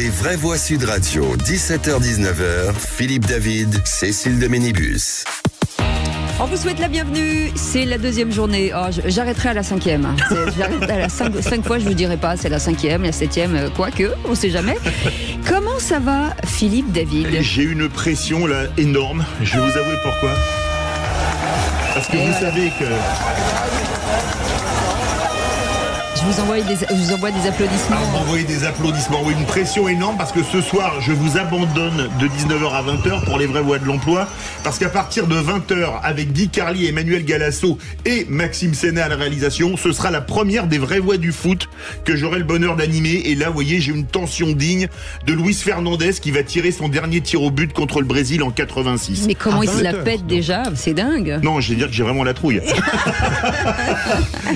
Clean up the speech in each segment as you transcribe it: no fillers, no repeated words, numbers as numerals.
Les vraies voix Sud Radio, 17h-19h, Philippe David, Cécile de Ménibus. On vous souhaite la bienvenue, c'est la deuxième journée. Oh, j'arrêterai à la 5e. J'arrêterai à la 5 fois, je vous dirai pas, c'est la 5e, la 7e, quoique, on sait jamais. Comment ça va, Philippe David ? J'ai une pression là énorme, je vais vous avouer pourquoi. Parce que vous savez que... Je vous envoie des applaudissements. Vous m'envoyez des applaudissements, oui, une pression énorme parce que ce soir, je vous abandonne de 19h à 20h pour les vraies voix de l'emploi. Parce qu'à partir de 20h, avec Guy Carlier, Emmanuel Galasso et Maxime Sénat à la réalisation, ce sera la première des vraies voix du foot que j'aurai le bonheur d'animer. Et là, vous voyez, j'ai une tension digne de Luis Fernandez qui va tirer son dernier tir au but contre le Brésil en 86. Mais comment il se la pète déjà ? C'est dingue. Non, je vais dire que j'ai vraiment la trouille.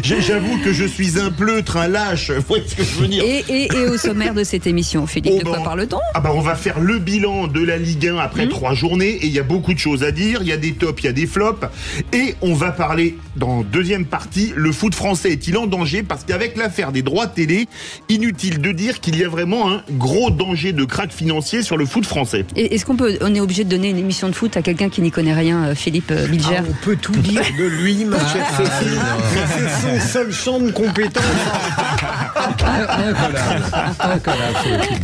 J'avoue que je suis un pleutre, un lâche, vous voyez ce que je veux dire. Et au sommaire de cette émission, Philippe, de quoi parle-t-on ? On va faire le bilan de la Ligue 1 après 3 journées et il y a beaucoup de choses à dire, il y a des tops, il y a des flops et on va parler dans deuxième partie, le foot français est-il en danger ? Parce qu'avec l'affaire des droits télé, inutile de dire qu'il y a vraiment un gros danger de krach financier sur le foot français. Et est-ce on est obligé de donner une émission de foot à quelqu'un qui n'y connaît rien, Philippe Bilger ? On peut tout dire de lui, ma chère Cécile. C'est son seul champ de compétence.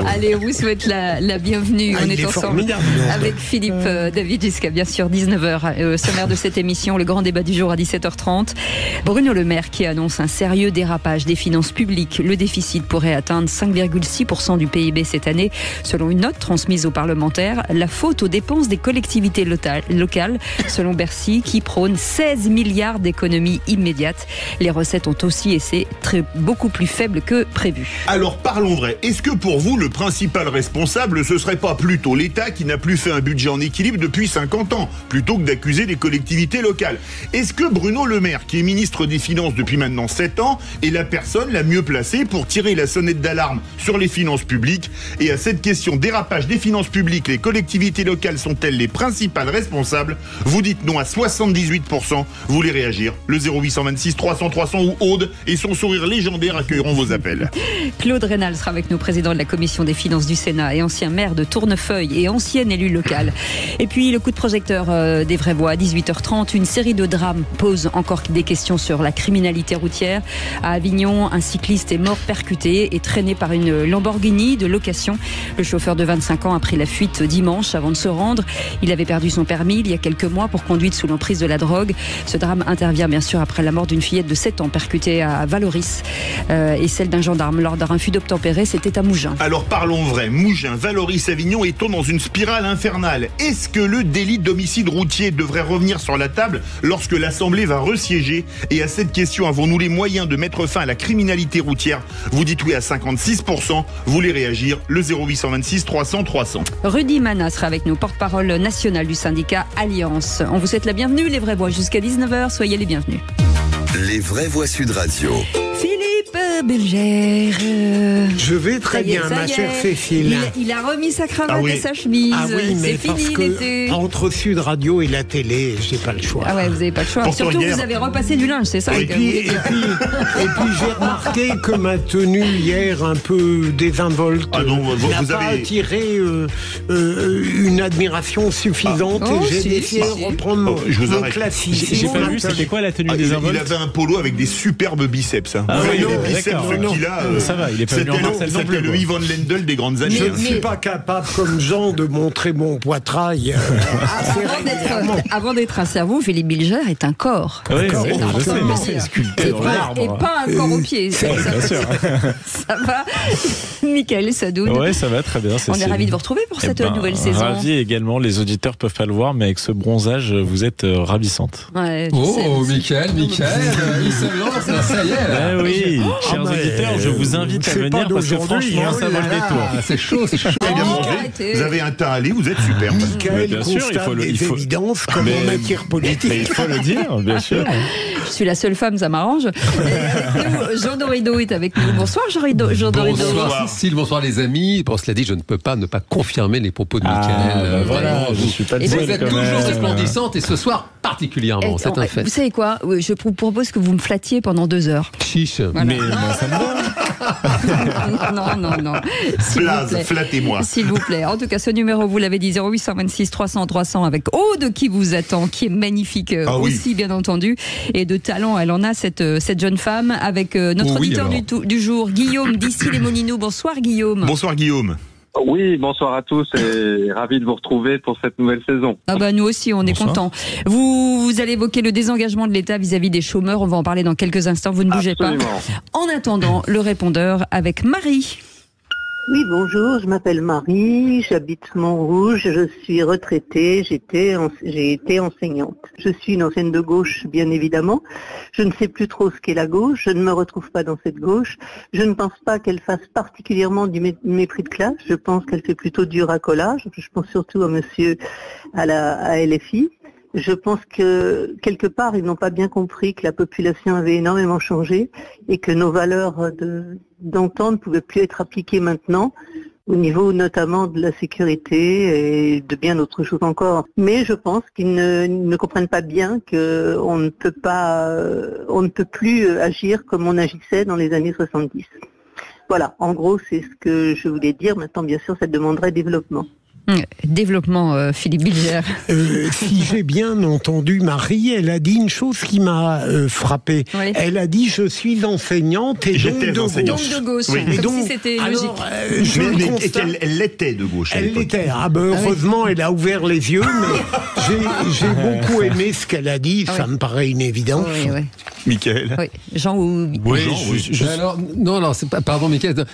Allez, on vous souhaite la bienvenue. On est ensemble avec Philippe David jusqu'à bien sûr 19h. Sommaire de cette émission, le grand débat du jour à 17h30. Bruno Le Maire qui annonce un sérieux dérapage des finances publiques. Le déficit pourrait atteindre 5,6% du PIB cette année, selon une note transmise aux parlementaires. La faute aux dépenses des collectivités locales, selon Bercy, qui prône 16 milliards d'économies immédiates. Les recettes ont aussi été beaucoup plus faibles que prévu. Alors parlons vrai, est-ce que pour vous le principal responsable ce serait pas plutôt l'État qui n'a plus fait un budget en équilibre depuis 50 ans plutôt que d'accuser les collectivités locales ? Est-ce que Bruno Le Maire, qui est ministre des Finances depuis maintenant 7 ans, est la personne la mieux placée pour tirer la sonnette d'alarme sur les finances publiques ? Et à cette question, dérapage des finances publiques, les collectivités locales sont-elles les principales responsables ? Vous dites non à 78%, vous voulez réagir ? Le 0826 300 300 ou Aude et son sourire légendaire accueilleront vos appels. Claude Raynal sera avec nous, président de la commission des finances du Sénat et ancien maire de Tournefeuille et ancien élu local. Et puis le coup de projecteur des vraies voix à 18h30, une série de drames pose encore des questions sur la criminalité routière. À Avignon, un cycliste est mort percuté et traîné par une Lamborghini de location. Le chauffeur de 25 ans a pris la fuite dimanche avant de se rendre. Il avait perdu son permis il y a quelques mois pour conduite sous l'emprise de la drogue. Ce drame intervient bien sûr après la mort d'une fillette de 7 ans percutée à Valoris et celle d'un gendarme lors d'un refus d'obtempérer, c'était à Mougins. Alors parlons vrai, Mougins, Valoris, Avignon, est-on dans une spirale infernale ? Est-ce que le délit d'homicide routier devrait revenir sur la table lorsque l'Assemblée va resiéger ? Et à cette question, avons-nous les moyens de mettre fin à la criminalité routière ? Vous dites oui à 56%, vous voulez réagir ? Le 0826 300 300. Rudy Mana sera avec nous, porte-parole national du syndicat Alliance. On vous souhaite la bienvenue, les vraies voix jusqu'à 19h, soyez les bienvenus. Les vraies voix Sud Radio. Bilger. Je vais très bien, ma chère Cécile. Il a remis sa cravate et sa chemise. Ah oui, mais c'est parce fini que l'été. entre Sud Radio et la télé, j'ai pas le choix. Ah ouais, vous avez pas le choix. Pourtant, surtout hier... vous avez repassé du linge, c'est ça. Et puis j'ai remarqué que ma tenue hier un peu désinvolte n'a pas attiré une admiration suffisante et j'ai décidé de reprendre mon classique. J'ai pas vu, c'était quoi la tenue désinvolte ? Il avait un polo avec des superbes biceps. Ah oui, les biceps qu'il a. Ça va, il est pas venu en Marcel non plus. C'était le Yvan Lendl des grandes années. Je ne suis pas capable, comme Jean, de montrer mon poitrail. Avant d'être un cerveau, Philippe Bilger est un corps. Oui, c'est sculpté dans l'arbre. Et pas un corps au pied. Ça va, Michael Sadoun. Oui, ça va très bien. On est ravis de vous retrouver pour cette nouvelle saison. Ravi également. Les auditeurs peuvent pas le voir, mais avec ce bronzage, vous êtes ravissante. Ouais, Michael, il se lance, ça y est. Oui, chers auditeurs, je vous invite à venir parce que franchement, ça vaut le détour. C'est chaud. Vous avez un teint allé, vous êtes super. Michael constate des évidences comme en matière politique. Mais il faut le dire, bien sûr. suis la seule femme, ça m'arrange. Jean Dorido est avec nous. Bonsoir Jean Dorido. Bonsoir Cécile, bonsoir les amis. Bon, cela dit, je ne peux pas ne pas confirmer les propos de Mickaël. Voilà, je suis pas vous êtes toujours resplendissante et ce soir particulièrement, c'est un fait. Vous savez quoi, je vous propose que vous me flattiez pendant 2 heures. Chiche. Voilà. Mais moi, ça me va. Non. Flattez-moi. S'il vous plaît. En tout cas, ce numéro, vous l'avez dit, 0826 300 300 avec Aude qui vous attend, qui est magnifique aussi, bien entendu. Et de talent, elle en a, cette jeune femme, avec notre auditeur du jour, Guillaume d'ici les Molineaux. Bonsoir Guillaume. Bonsoir Guillaume. Oui, bonsoir à tous et ravi de vous retrouver pour cette nouvelle saison. Ah bah nous aussi, on est contents. Vous allez évoquer le désengagement de l'État vis-à-vis des chômeurs. On va en parler dans quelques instants. Vous ne bougez pas. En attendant, le répondeur avec Marie. Oui, bonjour, je m'appelle Marie, j'habite Montrouge, je suis retraitée, j'ai été enseignante. Je suis une ancienne de gauche, bien évidemment. Je ne sais plus trop ce qu'est la gauche, je ne me retrouve pas dans cette gauche. Je ne pense pas qu'elle fasse particulièrement du mépris de classe, je pense qu'elle fait plutôt du racolage. Je pense surtout à monsieur à LFI. Je pense que, quelque part, ils n'ont pas bien compris que la population avait énormément changé et que nos valeurs d'antan ne pouvaient plus être appliquées maintenant, au niveau notamment de la sécurité et de bien d'autres choses encore. Mais je pense qu'ils ne comprennent pas bien qu'on ne peut plus agir comme on agissait dans les années 70. Voilà, en gros, c'est ce que je voulais dire. Maintenant, bien sûr, ça demanderait développement. Développement, Philippe Bilger. Si j'ai bien entendu Marie, elle a dit une chose qui m'a frappé. Oui. Elle a dit je suis enseignante et donc de gauche. Oui. Et donc, si c'était logique. Elle l'était de gauche. Elle l'était. Heureusement, elle a ouvert les yeux, mais j'ai beaucoup aimé ce qu'elle a dit. Ça me paraît une évidence. Oui. Mickaël. Oui. Jean ou Alors, non, c'est pas. Pardon, Mickaël.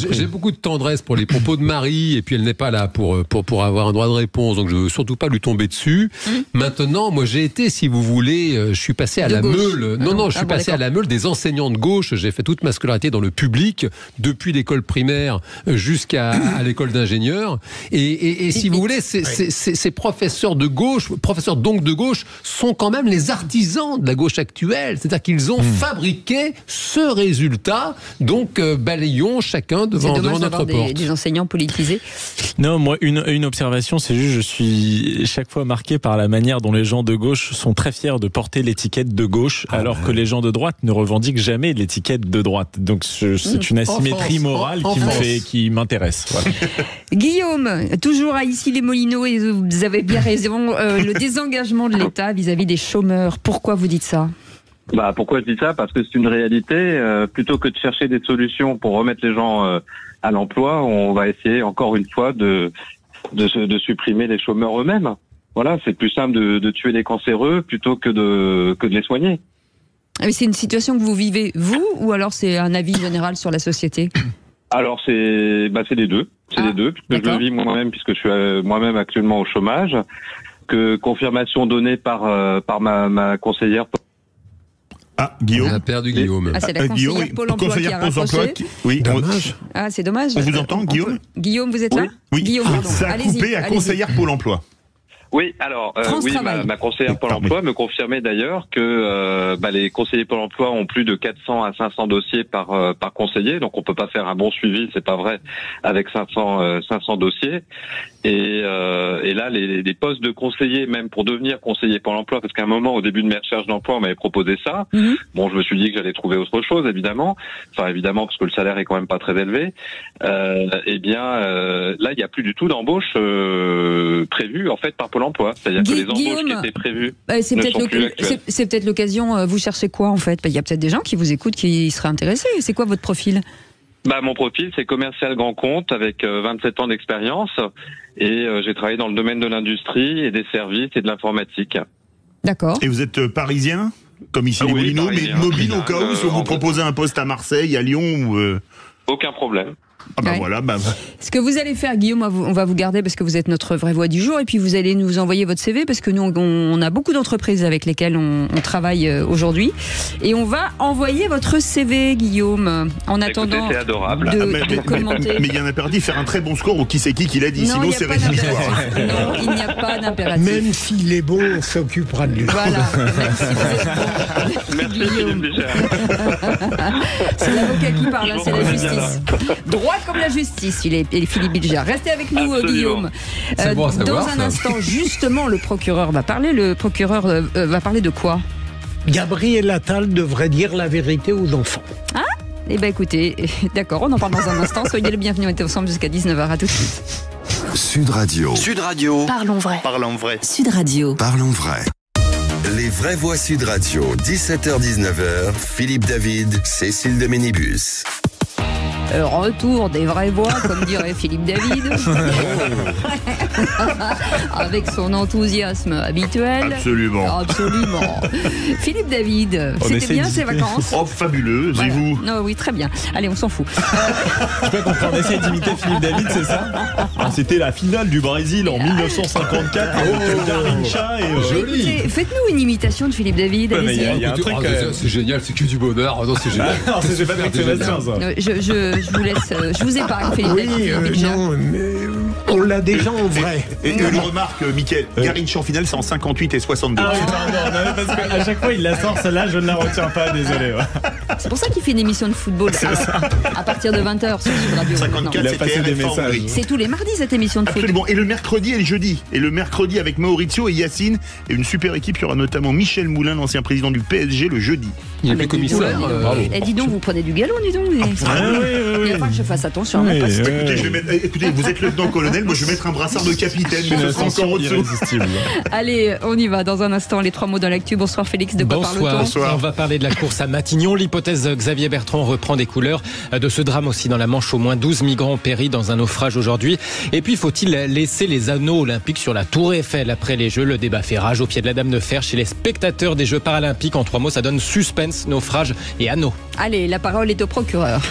J'ai beaucoup de tendresse pour les propos de Marie, et puis elle n'est pas là pour avoir un droit de réponse, donc je veux surtout pas lui tomber dessus. Maintenant, moi j'ai été, si vous voulez, je suis passé à la meule. Je suis passé à la meule des enseignants de gauche. J'ai fait toute ma scolarité dans le public, depuis l'école primaire jusqu'à l'école d'ingénieur. Et si vous voulez, ces professeurs de gauche, professeurs donc de gauche, sont quand même les artisans de la gauche actuelle. C'est-à-dire qu'ils ont fabriqué ce résultat. Donc balayons chacun devant notre porte. Des enseignants politisés. Non, moi une observation, c'est juste, je suis chaque fois marqué par la manière dont les gens de gauche sont très fiers de porter l'étiquette de gauche, alors que les gens de droite ne revendiquent jamais l'étiquette de droite. Donc c'est une asymétrie morale qui m'intéresse. Voilà. Guillaume, toujours à ici les Molineaux, et vous avez bien raison, le désengagement de l'État vis-à-vis des chômeurs. Pourquoi vous dites ça ? Pourquoi je dis ça ? Parce que c'est une réalité. Plutôt que de chercher des solutions pour remettre les gens à l'emploi, on va essayer encore une fois de supprimer les chômeurs eux-mêmes. Voilà, c'est plus simple de tuer les cancéreux plutôt que de les soigner. C'est une situation que vous vivez, vous, ou alors c'est un avis général sur la société ? Alors c'est les deux. C'est les deux, puisque je le vis moi-même, puisque je suis moi-même actuellement au chômage. Que confirmation donnée par ma conseillère. Guillaume. On a perdu Guillaume. C'est la conseillère Pôle emploi qui a raccroché. Oui, dommage. C'est dommage. On vous entend, Guillaume ? Guillaume, vous êtes là ? Oui. Guillaume, pardon. Ça a coupé à conseillère Pôle emploi. Oui, alors ma conseillère Pôle emploi me confirmait d'ailleurs que les conseillers Pôle emploi ont plus de 400 à 500 dossiers par conseiller, donc on peut pas faire un bon suivi, c'est pas vrai, avec 500 dossiers. Et là, les postes de conseiller, même pour devenir conseiller Pôle emploi, parce qu'à un moment, au début de mes recherches d'emploi, on m'avait proposé ça. Bon, je me suis dit que j'allais trouver autre chose, évidemment. Enfin, évidemment, parce que le salaire est quand même pas très élevé. Là, il y a plus du tout d'embauche prévue, en fait, par Pôle emploi. C'est-à-dire que les embauches qui étaient prévues c'est peut-être l'occasion. Vous cherchez quoi, en fait ? Il y a peut-être des gens qui vous écoutent qui seraient intéressés. C'est quoi votre profil ? Mon profil, c'est commercial grand compte avec 27 ans d'expérience et j'ai travaillé dans le domaine de l'industrie et des services et de l'informatique. D'accord. Et vous êtes parisien, comme ici les Molineaux, mais mobile au cas où, si on vous proposez un poste à Marseille, à Lyon ou... Aucun problème. Ah bah voilà, Ce que vous allez faire, Guillaume, on va vous garder parce que vous êtes notre vraie voix du jour, et puis vous allez nous envoyer votre CV parce que nous, on a beaucoup d'entreprises avec lesquelles on travaille aujourd'hui, et on va envoyer votre CV, Guillaume, en attendant. C'est adorable. De commenter. Mais il y a un impératif, faire un très bon score au qui c'est qui l'a dit, sinon c'est rédhibitoire. Non, il n'y a pas d'impératif. Même s'il est bon, on s'occupera de lui. Voilà, même si vous êtes bon. Merci, Guillaume. C'est l'avocat qui parle, c'est la justice. Droit comme la justice, Philippe Bilger. Restez avec nous, Guillaume. Dans un instant, justement, le procureur va parler. Le procureur va parler de quoi ? Gabriel Attal devrait dire la vérité aux enfants. Ah ? Eh bien écoutez, d'accord, on en parle dans un instant. Soyez les bienvenus, on est ensemble jusqu'à 19h. À tout de suite. Sud Radio. Sud Radio. Parlons vrai. Parlons vrai. Sud Radio. Parlons vrai. Les vraies voix Sud Radio, 17h-19h, Philippe David, Cécile de Ménibus. Retour des vraies voix, comme dirait Philippe David. Avec son enthousiasme habituel. Absolument. Philippe David, c'était bien ces vacances ? Oh, fabuleux, voilà. Et vous ? Non, oui, très bien. Allez, on s'en fout. Je peux comprendre, on essaie d'imiter Philippe David, c'est ça ? C'était la finale du Brésil en 1954. Garrincha et joli. Écoutez, faites-nous une imitation de Philippe David. Il y a un truc. C'est génial, c'est que du bonheur. Non, c'est génial. Non, c'est pas Patrick Sébastien, ça. Je vous laisse, je vous épargne, Philippe David. Non, mais on l'a déjà en vrai. Et une remarque, Mickaël, Garrincha en finale, c'est en 58 et 62. Ah oui, pardon, parce qu'à chaque fois il la sort, celle-là, je ne la retiens pas, désolé. C'est pour ça qu'il fait une émission de football à partir de 20h sur Sud Radio. 54, il a passé des messages. C'est tous les mardis cette émission de foot. Absolument. Et le mercredi et le jeudi. Et le mercredi avec Maurizio et Yacine. Et une super équipe, il y aura notamment Michel Moulin, l'ancien président du PSG, le jeudi. Il y a le commissaire. Dis donc, vous prenez du galon, dis donc. Il n'y a pas que je fasse attention. Écoutez, vous êtes lieutenant-colonel, moi je vais mettre un brassard de capitaine, mais ce sera encore au-dessous. Allez, on y va. Dans un instant, les 3 mots dans l'actu. Bonsoir Félix, de quoi parle-t-on ? Bonsoir. On va parler de la course à Matignon. L'hypothèse Xavier Bertrand reprend des couleurs de ce drame aussi dans la Manche. Au moins 12 migrants ont péri dans un naufrage aujourd'hui. Et puis, faut-il laisser les anneaux olympiques sur la Tour Eiffel après les Jeux ? Le débat fait rage au pied de la Dame de Fer chez les spectateurs des Jeux paralympiques. En 3 mots, ça donne suspense, naufrage et anneaux. Allez, la parole est au procureur.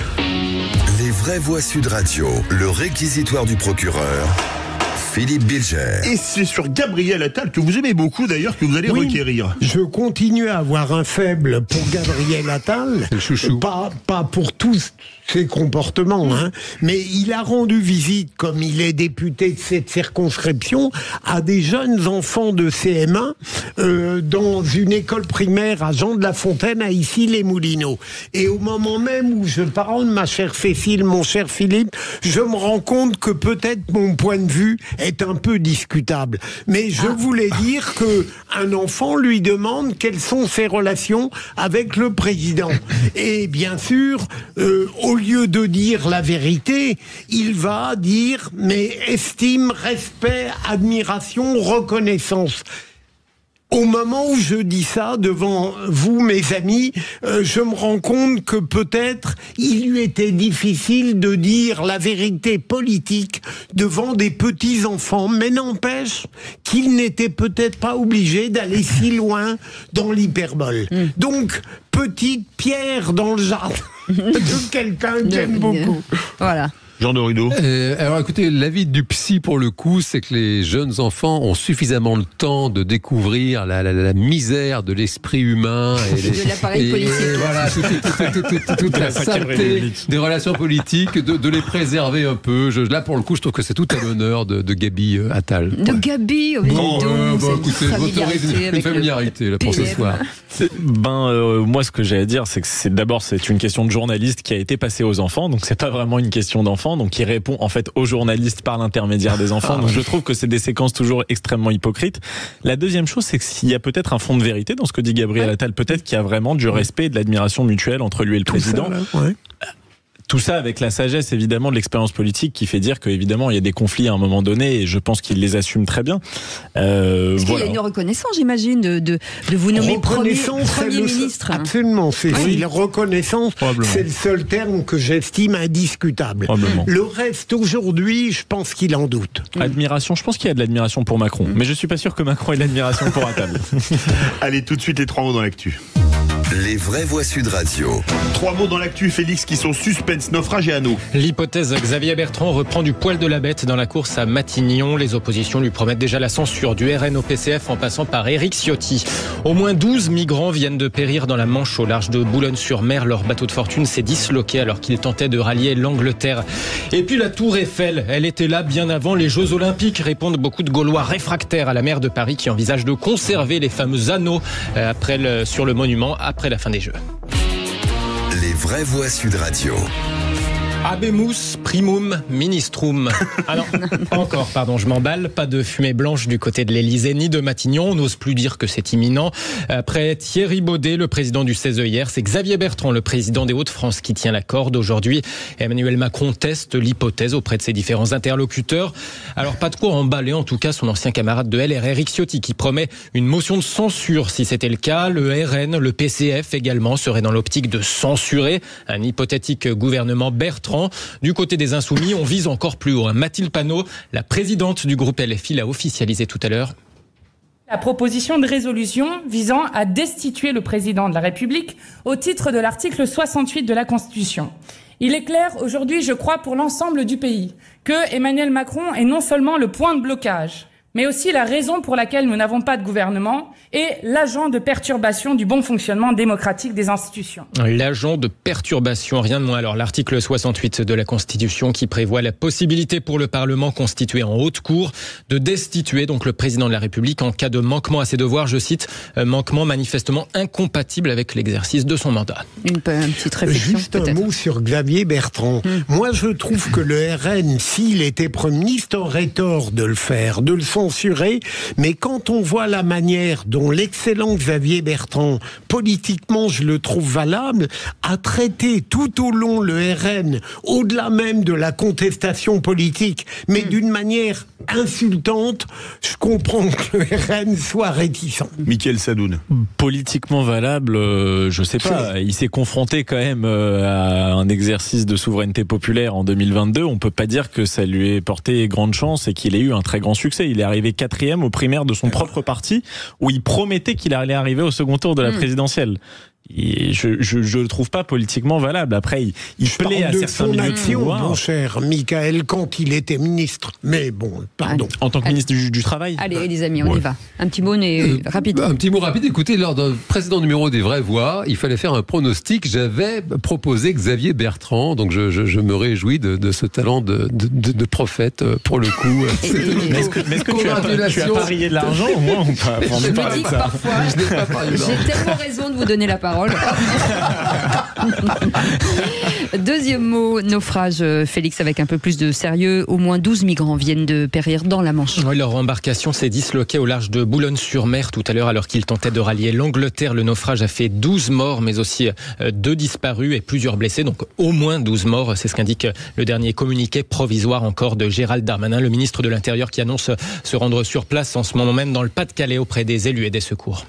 Les vraies voix Sud Radio, le réquisitoire du procureur. Philippe Bilger. Et c'est sur Gabriel Attal, que vous aimez beaucoup d'ailleurs, que vous allez requérir. Je continue à avoir un faible pour Gabriel Attal. Chouchou. Pas pour tous ses comportements, mais il a rendu visite, comme il est député de cette circonscription, à des jeunes enfants de CM1 dans une école primaire à Jean de La Fontaine, à Issy-les-Moulineaux. Et au moment même où je parle, ma chère Cécile, mon cher Philippe, je me rends compte que peut-être mon point de vue est un peu discutable. Mais je voulais dire que un enfant lui demande quelles sont ses relations avec le président. Et bien sûr, au lieu de dire la vérité, il va dire mais estime, respect, admiration, reconnaissance. Au moment où je dis ça devant vous, mes amis, je me rends compte que peut-être il lui était difficile de dire la vérité politique devant des petits-enfants, mais n'empêche qu'il n'était peut-être pas obligé d'aller si loin dans l'hyperbole. Donc, petite pierre dans le jardin de quelqu'un que j'aime beaucoup. Voilà. Jean de Rudeau. Alors écoutez, l'avis du psy pour le coup, c'est que les jeunes enfants ont suffisamment le temps de découvrir la misère de l'esprit humain et de l'appareil politique. Et voilà, toute la saleté des relations politiques, de les préserver un peu. Là pour le coup, je trouve que c'est tout à l'honneur de Gabi Attal. De Gabi, écoutez, je m'autorise une familiarité là, pour ce soir. Moi, ce que j'ai à dire, c'est que c'est une question de journaliste qui a été passée aux enfants, donc c'est pas vraiment une question d'enfant. Donc il répond en fait aux journalistes par l'intermédiaire des enfants. Donc je trouve que c'est des séquences toujours extrêmement hypocrites. La deuxième chose, c'est qu'il y a peut-être un fond de vérité dans ce que dit Gabriel Attal. Peut-être qu'il y a vraiment du respect et de l'admiration mutuelle entre lui et le président. Tout ça avec la sagesse, évidemment, de l'expérience politique qui fait dire qu'évidemment, il y a des conflits à un moment donné et je pense qu'il les assume très bien. Parce qu'il y a une reconnaissance, j'imagine, de vous nommer premier ministre. Absolument, Cécile. Reconnaissance, c'est le seul terme que j'estime indiscutable. Le reste, aujourd'hui, je pense qu'il en doute. Admiration, je pense qu'il y a de l'admiration pour Macron. Mais je suis pas sûr que Macron ait de l'admiration pour Attal. Allez, tout de suite, les 3 mots dans l'actu. Les vraies voix Sud Radio. 3 mots dans l'actu, Félix, qui sont suspense, naufrage et anneaux. L'hypothèse Xavier Bertrand reprend du poil de la bête dans la course à Matignon. Les oppositions lui promettent déjà la censure du RN au PCF en passant par Éric Ciotti. Au moins 12 migrants viennent de périr dans la Manche au large de Boulogne-sur-Mer. Leur bateau de fortune s'est disloqué alors qu'ils tentaient de rallier l'Angleterre. Et puis la Tour Eiffel, elle était là bien avant les Jeux Olympiques, répondent beaucoup de Gaulois réfractaires à la maire de Paris qui envisage de conserver les fameux anneaux sur le monument après la fin des Jeux. Les vraies voix Sud Radio. Habemus primum ministrum. Ah non, encore, pardon, je m'emballe. Pas de fumée blanche du côté de l'Elysée ni de Matignon. On n'ose plus dire que c'est imminent. Après Thierry Baudet, le président du CESE hier, c'est Xavier Bertrand, le président des Hauts-de-France, qui tient la corde aujourd'hui. Emmanuel Macron teste l'hypothèse auprès de ses différents interlocuteurs. Alors pas de quoi emballer, en tout cas, son ancien camarade de LR, Éric Ciotti, qui promet une motion de censure si c'était le cas. Le RN, le PCF également seraient dans l'optique de censurer un hypothétique gouvernement Bertrand. Du côté des Insoumis, on vise encore plus haut. Mathilde Panot, la présidente du groupe LFI, l'a officialisé tout à l'heure. La proposition de résolution visant à destituer le président de la République au titre de l'article 68 de la Constitution. Il est clair aujourd'hui, je crois, pour l'ensemble du pays, que Emmanuel Macron est non seulement le point de blocage, mais aussi la raison pour laquelle nous n'avons pas de gouvernement et l'agent de perturbation du bon fonctionnement démocratique des institutions. L'agent de perturbation, rien de moins. Alors l'article 68 de la Constitution qui prévoit la possibilité pour le Parlement constitué en haute cour de destituer donc le président de la République en cas de manquement à ses devoirs, je cite, manquement manifestement incompatible avec l'exercice de son mandat. Une petite réflexion. Juste un mot sur Xavier Bertrand. Moi je trouve que le RN, s'il était Premier ministre, aurait tort de le faire, de le censurer, mais quand on voit la manière dont l'excellent Xavier Bertrand, politiquement je le trouve valable, a traité tout au long le RN, au-delà même de la contestation politique, mais d'une manière insultante, je comprends que le RN soit réticent. Mickaël Sadoun. Politiquement valable, je sais pas. Il s'est confronté quand même à un exercice de souveraineté populaire en 2022. On peut pas dire que ça lui ait porté grande chance et qu'il ait eu un très grand succès. Il est arrivé 4e aux primaires de son propre parti, où il promettait qu'il allait arriver au second tour de la présidentielle. Et je le trouve pas politiquement valable. Après, il plaît à certains milieux de pouvoir. Mon cher Mickaël, quand il était ministre. Mais bon, pardon. Allez. En tant que ministre du Travail. Allez, les amis, on y va. Un petit mot rapide. Un petit mot rapide. Écoutez, lors d'un précédent numéro des Vraies Voix, il fallait faire un pronostic. J'avais proposé Xavier Bertrand. Donc je me réjouis de ce talent de prophète pour le coup. Mais est-ce que tu as parié de l'argent au moins ou pas? Je me dis que parfois, j'ai tellement raison de vous donner la parole. Deuxième mot, naufrage, Félix, avec un peu plus de sérieux. Au moins 12 migrants viennent de périr dans la Manche. Oui, leur embarcation s'est disloquée au large de Boulogne-sur-Mer tout à l'heure alors qu'ils tentaient de rallier l'Angleterre. Le naufrage a fait 12 morts, mais aussi 2 disparus et plusieurs blessés. Donc au moins 12 morts, c'est ce qu'indique le dernier communiqué provisoire encore de Gérald Darmanin, le ministre de l'Intérieur qui annonce se rendre sur place en ce moment même dans le Pas-de-Calais auprès des élus et des secours.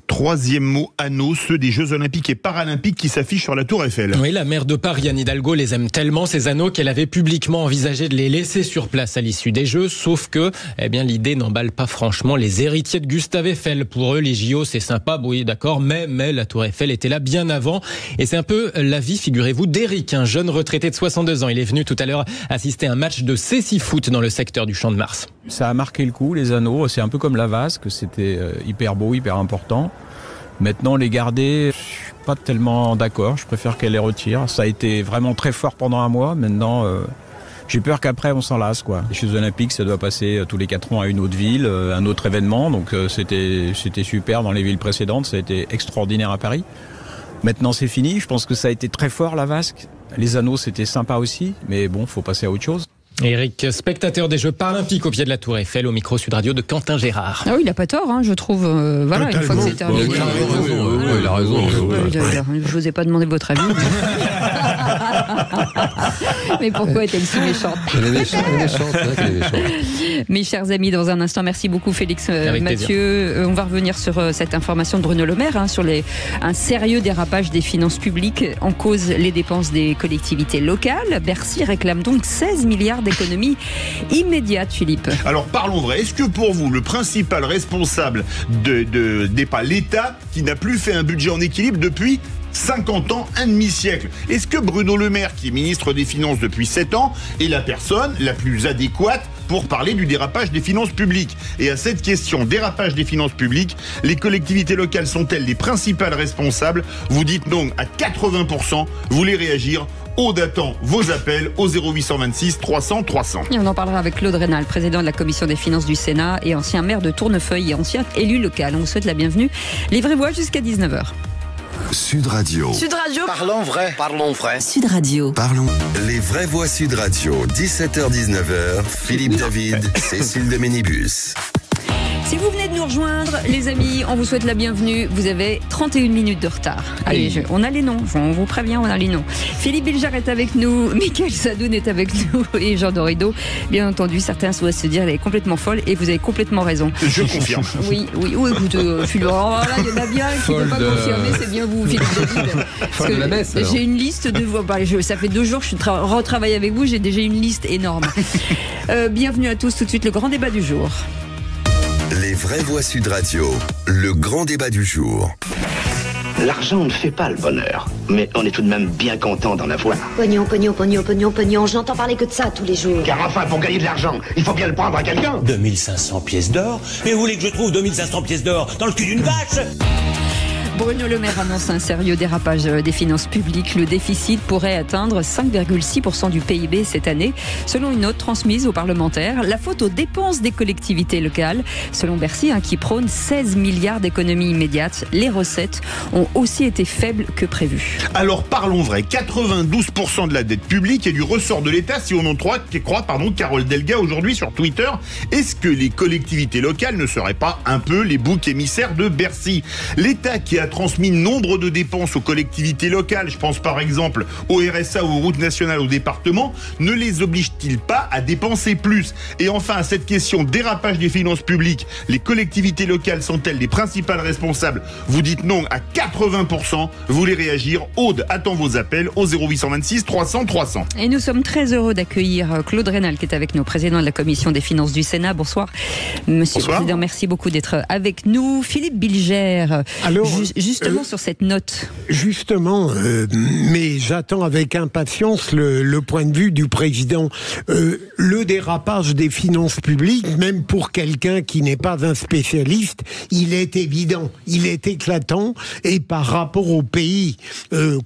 Troisième mot, anneaux, ceux des Jeux Olympiques et Paralympiques qui s'affichent sur la Tour Eiffel. Oui, la maire de Paris, Anne Hidalgo, les aime tellement, ces anneaux, qu'elle avait publiquement envisagé de les laisser sur place à l'issue des Jeux, sauf que, l'idée n'emballe pas franchement les héritiers de Gustave Eiffel. Pour eux, les JO, c'est sympa, oui, d'accord, mais la Tour Eiffel était là bien avant. Et c'est un peu l'avis, figurez-vous, d'Éric, un jeune retraité de 62 ans. Il est venu tout à l'heure assister à un match de cécifoot dans le secteur du Champ de Mars. Ça a marqué le coup, les anneaux, c'est un peu comme la vase, que c'était hyper beau, hyper important. Maintenant, les garder, je suis pas tellement d'accord. Je préfère qu'elle les retire. Ça a été vraiment très fort pendant un mois. Maintenant, j'ai peur qu'après, on s'en lasse, quoi. Les Jeux Olympiques, ça doit passer tous les 4 ans à une autre ville, un autre événement. Donc, c'était super dans les villes précédentes. Ça a été extraordinaire à Paris. Maintenant, c'est fini. Je pense que ça a été très fort, la vasque. Les anneaux, c'était sympa aussi. Mais bon, faut passer à autre chose. Éric, spectateur des Jeux Paralympiques au pied de la Tour Eiffel, au micro Sud Radio de Quentin Gérard. Ah oui, il n'a pas tort, je trouve. Voilà, une fois que c'est terminé. Il a raison. Je ne vous ai pas demandé votre avis. Mais pourquoi est-elle si méchante? Elle est méchante. Mes chers amis, dans un instant, merci beaucoup Félix Mathieu. On va revenir sur cette information de Bruno Le Maire, sur un sérieux dérapage des finances publiques en cause les dépenses des collectivités locales. Bercy réclame donc 16 milliards d'économies immédiates, Philippe. Alors parlons vrai, est-ce que pour vous, le principal responsable n'est pas l'État qui n'a plus fait un budget en équilibre depuis 50 ans, un demi-siècle? Est-ce que Bruno Le Maire, qui est ministre des Finances depuis 7 ans, est la personne la plus adéquate pour parler du dérapage des finances publiques? Et à cette question, dérapage des finances publiques, les collectivités locales sont-elles les principales responsables? Vous dites non à 80%, vous voulez réagir? Aude attend vos appels au 0826 300 300. Et on en parlera avec Claude Rénal, président de la commission des finances du Sénat et ancien maire de Tournefeuille et ancien élu local. On vous souhaite la bienvenue. Les vraies voix jusqu'à 19h. Sud Radio. Sud Radio. Parlons vrai. Parlons vrai. Sud Radio. Parlons. Les vraies voix Sud Radio. 17h-19h. Philippe David, Cécile de Ménibus. Si vous venez de nous rejoindre, les amis, on vous souhaite la bienvenue. Vous avez 31 minutes de retard. Allez, on a les noms. On vous prévient, on a les noms. Philippe Bilger est avec nous, Mickaël Sadoun est avec nous et Jean Dorido. Bien entendu, certains doivent se dire elle est complètement folle et vous avez complètement raison. Je confirme. Oui, écoute, Philippe, là, il y en a bien qui ne peuvent pas confirmer, c'est bien vous, Philippe David. Parce que la messe, j'ai une liste de voix. Ça fait 2 jours que je retravaille avec vous, j'ai déjà une liste énorme. Bienvenue à tous, tout de suite le grand débat du jour. Les vraies voix Sud Radio, le grand débat du jour. L'argent ne fait pas le bonheur, mais on est tout de même bien content d'en avoir. Pognon, pognon, pognon, pognon, pognon, j'entends parler que de ça tous les jours. Car enfin, pour gagner de l'argent, il faut bien le prendre à quelqu'un. 2500 pièces d'or? Mais vous voulez que je trouve 2500 pièces d'or dans le cul d'une vache? Bruno Le Maire annonce un sérieux dérapage des finances publiques. Le déficit pourrait atteindre 5,6% du PIB cette année, selon une note transmise aux parlementaires. La faute aux dépenses des collectivités locales, selon Bercy, qui prône 16 milliards d'économies immédiates. Les recettes ont aussi été faibles que prévu. Alors parlons vrai, 92% de la dette publique est du ressort de l'État, si on en croit Carole Delga aujourd'hui sur Twitter. Est-ce que les collectivités locales ne seraient pas un peu les boucs émissaires de Bercy? L'État qui a transmis nombre de dépenses aux collectivités locales, je pense par exemple au RSA ou aux routes nationales, aux départements, ne les oblige-t-il pas à dépenser plus? Et enfin, à cette question dérapage des finances publiques, les collectivités locales sont-elles les principales responsables? Vous dites non à 80%, vous voulez réagir? Aude attend vos appels au 0826 300 300. Et nous sommes très heureux d'accueillir Claude Rénal qui est avec nous, président de la commission des finances du Sénat. Bonsoir Monsieur le Président, merci beaucoup d'être avec nous. Philippe Bilger, alors justement sur cette note. Justement, mais j'attends avec impatience le point de vue du président. Le dérapage des finances publiques, même pour quelqu'un qui n'est pas un spécialiste, il est évident, il est éclatant, et par rapport aux pays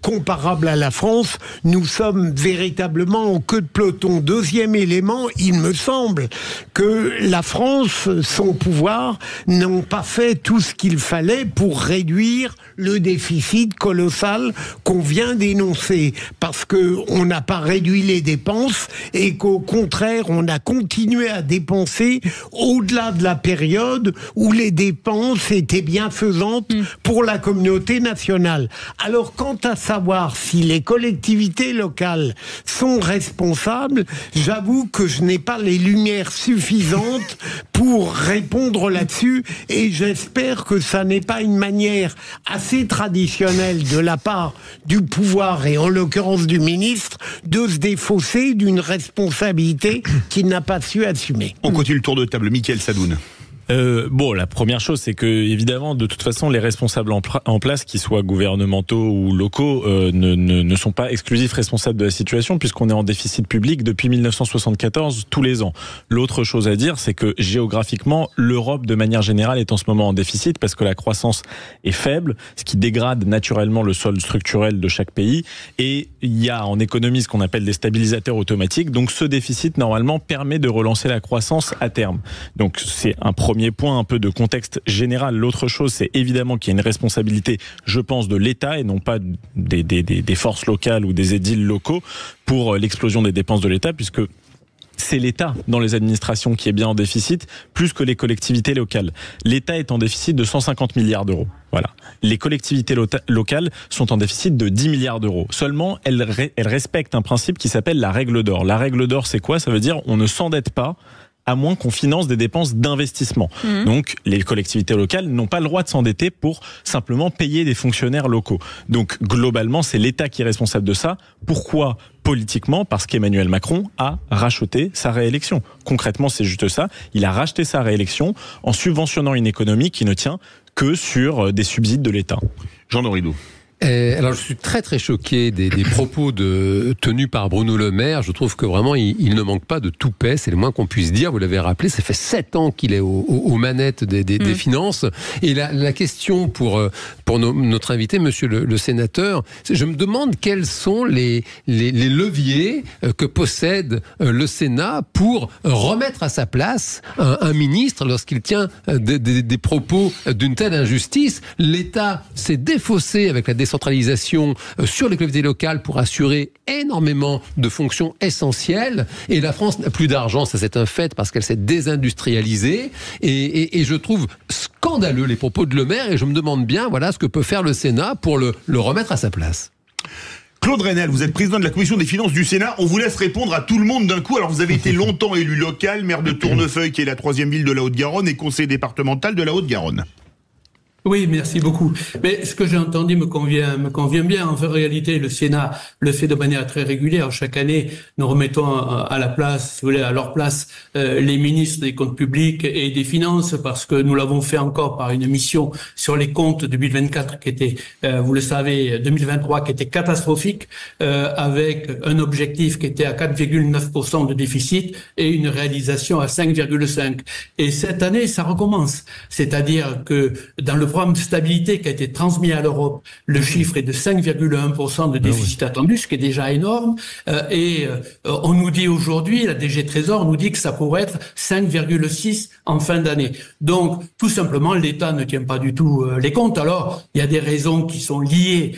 comparables à la France, nous sommes véritablement en queue de peloton. Deuxième élément, il me semble que la France, son pouvoir, n'ont pas fait tout ce qu'il fallait pour réduire le déficit colossal qu'on vient d'énoncer, parce qu'on n'a pas réduit les dépenses et qu'au contraire on a continué à dépenser au-delà de la période où les dépenses étaient bienfaisantes pour la communauté nationale. Alors quant à savoir si les collectivités locales sont responsables, j'avoue que je n'ai pas les lumières suffisantes pour répondre là-dessus, et j'espère que ça n'est pas une manière assez traditionnelle de la part du pouvoir, et en l'occurrence du ministre, de se défausser d'une responsabilité qu'il n'a pas su assumer. On continue le tour de table. Mickaël Sadoun. La première chose, c'est que évidemment, de toute façon, les responsables en place, qu'ils soient gouvernementaux ou locaux, ne sont pas exclusifs responsables de la situation, puisqu'on est en déficit public depuis 1974 tous les ans. L'autre chose à dire, c'est que géographiquement, l'Europe, de manière générale, est en ce moment en déficit parce que la croissance est faible, ce qui dégrade naturellement le solde structurel de chaque pays. Et il y a en économie ce qu'on appelle des stabilisateurs automatiques. Donc, ce déficit, normalement, permet de relancer la croissance à terme. Donc, c'est un premier point un peu de contexte général. L'autre chose, c'est évidemment qu'il y a une responsabilité, je pense, de l'État et non pas des forces locales ou des édiles locaux pour l'explosion des dépenses de l'État, puisque c'est l'État dans les administrations qui est bien en déficit, plus que les collectivités locales. L'État est en déficit de 150 milliards d'euros. Voilà. Les collectivités locales sont en déficit de 10 milliards d'euros. Seulement, elles respectent un principe qui s'appelle la règle d'or. La règle d'or, c'est quoi ? Ça veut dire on ne s'endette pas à moins qu'on finance des dépenses d'investissement. Donc, les collectivités locales n'ont pas le droit de s'endetter pour simplement payer des fonctionnaires locaux. Donc, globalement, c'est l'État qui est responsable de ça. Pourquoi ? Politiquement, parce qu'Emmanuel Macron a racheté sa réélection. Concrètement, c'est juste ça. Il a racheté sa réélection en subventionnant une économie qui ne tient que sur des subsides de l'État. Jean Dorido. Alors je suis très très choqué des propos tenus par Bruno Le Maire. Je trouve que vraiment il ne manque pas de toupet, c'est le moins qu'on puisse dire. Vous l'avez rappelé, ça fait 7 ans qu'il est aux manettes des finances. Et la question pour notre invité, monsieur le sénateur, je me demande quels sont les leviers que possède le Sénat pour remettre à sa place un ministre lorsqu'il tient des propos d'une telle injustice. L'État s'est défaussé avec la décentralisation sur les collectivités locales pour assurer énormément de fonctions essentielles. Et la France n'a plus d'argent, ça c'est un fait, parce qu'elle s'est désindustrialisée. Et je trouve scandaleux les propos de Le Maire, et je me demande bien ce que peut faire le Sénat pour le remettre à sa place. Claude Reynel, vous êtes président de la commission des finances du Sénat. On vous laisse répondre à tout le monde d'un coup. Alors vous avez été longtemps élu local, maire de Tournefeuille, qui est la 3e ville de la Haute-Garonne, et conseiller départemental de la Haute-Garonne. Oui, merci beaucoup. Mais ce que j'ai entendu me convient bien. En réalité, le Sénat le fait de manière très régulière. Chaque année, nous remettons à la place, si vous voulez, à leur place, les ministres des comptes publics et des finances, parce que nous l'avons fait encore par une mission sur les comptes 2024 qui était, vous le savez, 2023 qui était catastrophique, avec un objectif qui était à 4,9% de déficit et une réalisation à 5,5%. Et cette année, ça recommence. C'est-à-dire que dans le programme de stabilité qui a été transmis à l'Europe, le chiffre est de 5,1% de déficit attendu, ce qui est déjà énorme. On nous dit aujourd'hui, la DG Trésor nous dit que ça pourrait être 5,6 en fin d'année. Donc, tout simplement, l'État ne tient pas du tout les comptes. Alors, il y a des raisons qui sont liées,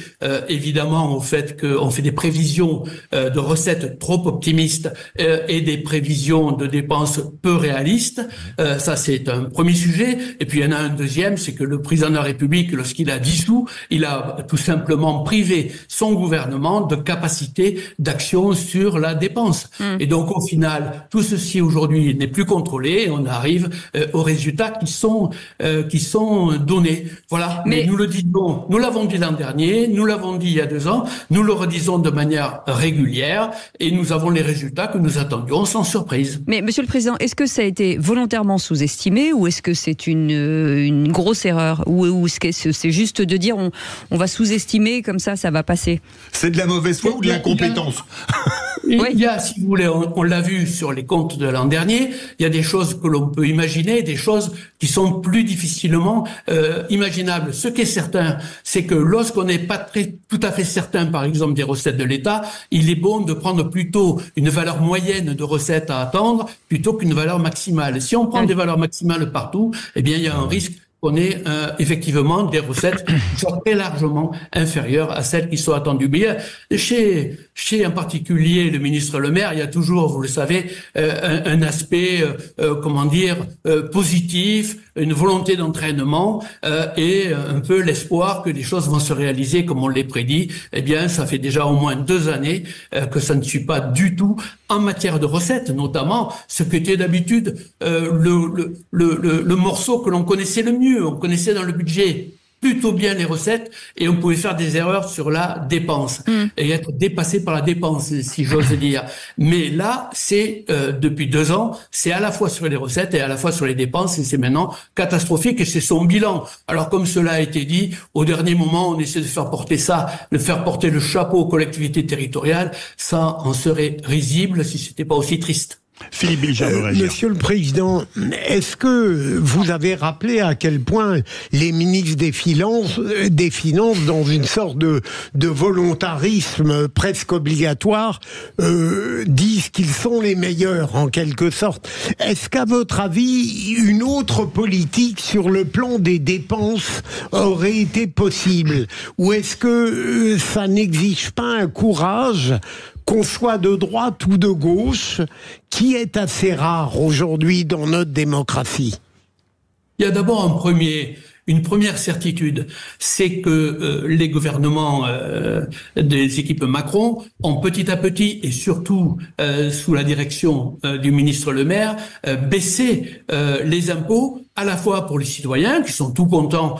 évidemment, au fait qu'on fait des prévisions de recettes trop optimistes et des prévisions de dépenses peu réalistes. Ça, c'est un premier sujet. Et puis, il y en a un deuxième, c'est que le président de la République, lorsqu'il a dissous, il a tout simplement privé son gouvernement de capacité d'action sur la dépense. Et donc, au final, tout ceci aujourd'hui n'est plus contrôlé et on arrive aux résultats qui sont donnés. Voilà. Mais nous le disons, nous l'avons dit l'an dernier, nous l'avons dit il y a 2 ans, nous le redisons de manière régulière et nous avons les résultats que nous attendions sans surprise. Mais Monsieur le Président, est-ce que ça a été volontairement sous-estimé ou est-ce que c'est une grosse erreur ou est-ce que c'est juste de dire on va sous-estimer comme ça va passer? C'est de la mauvaise foi ou de l'incompétence? Il y a, si vous voulez, on l'a vu sur les comptes de l'an dernier, il y a des choses que l'on peut imaginer, des choses qui sont plus difficilement imaginables. Ce qui est certain, c'est que lorsqu'on n'est pas tout à fait certain, par exemple, des recettes de l'État, il est bon de prendre plutôt une valeur moyenne de recettes à attendre plutôt qu'une valeur maximale. Si on prend des valeurs maximales partout, eh bien, il y a un risque qu'on ait effectivement des recettes qui soient très largement inférieures à celles qui sont attendues. Mais chez en particulier le ministre Le Maire, il y a toujours, vous le savez, un aspect, positif, une volonté d'entraînement et un peu l'espoir que les choses vont se réaliser comme on les prédit. Eh bien, ça fait déjà au moins 2 années que ça ne suit pas du tout en matière de recettes, notamment ce qui était d'habitude le morceau que l'on connaissait le mieux. On connaissait dans le budget plutôt bien les recettes et on pouvait faire des erreurs sur la dépense et être dépassé par la dépense, si j'ose dire. Mais là, c'est depuis 2 ans, c'est à la fois sur les recettes et à la fois sur les dépenses et c'est maintenant catastrophique et c'est son bilan. Alors comme cela a été dit, au dernier moment, on essaie de faire porter le chapeau aux collectivités territoriales. Ça en serait risible si c'était pas aussi triste. Philippe Bilger veut réagir. Monsieur le Président, est-ce que vous avez rappelé à quel point les ministres des Finances, dans une sorte de volontarisme presque obligatoire, disent qu'ils sont les meilleurs en quelque sorte? Est-ce qu'à votre avis, une autre politique sur le plan des dépenses aurait été possible? Ou est-ce que ça n'exige pas un courage qu'on soit de droite ou de gauche, qui est assez rare aujourd'hui dans notre démocratie. Il y a d'abord une première certitude, c'est que les gouvernements des équipes Macron ont petit à petit, et surtout sous la direction du ministre Le Maire, baissé les impôts, à la fois pour les citoyens qui sont tout contents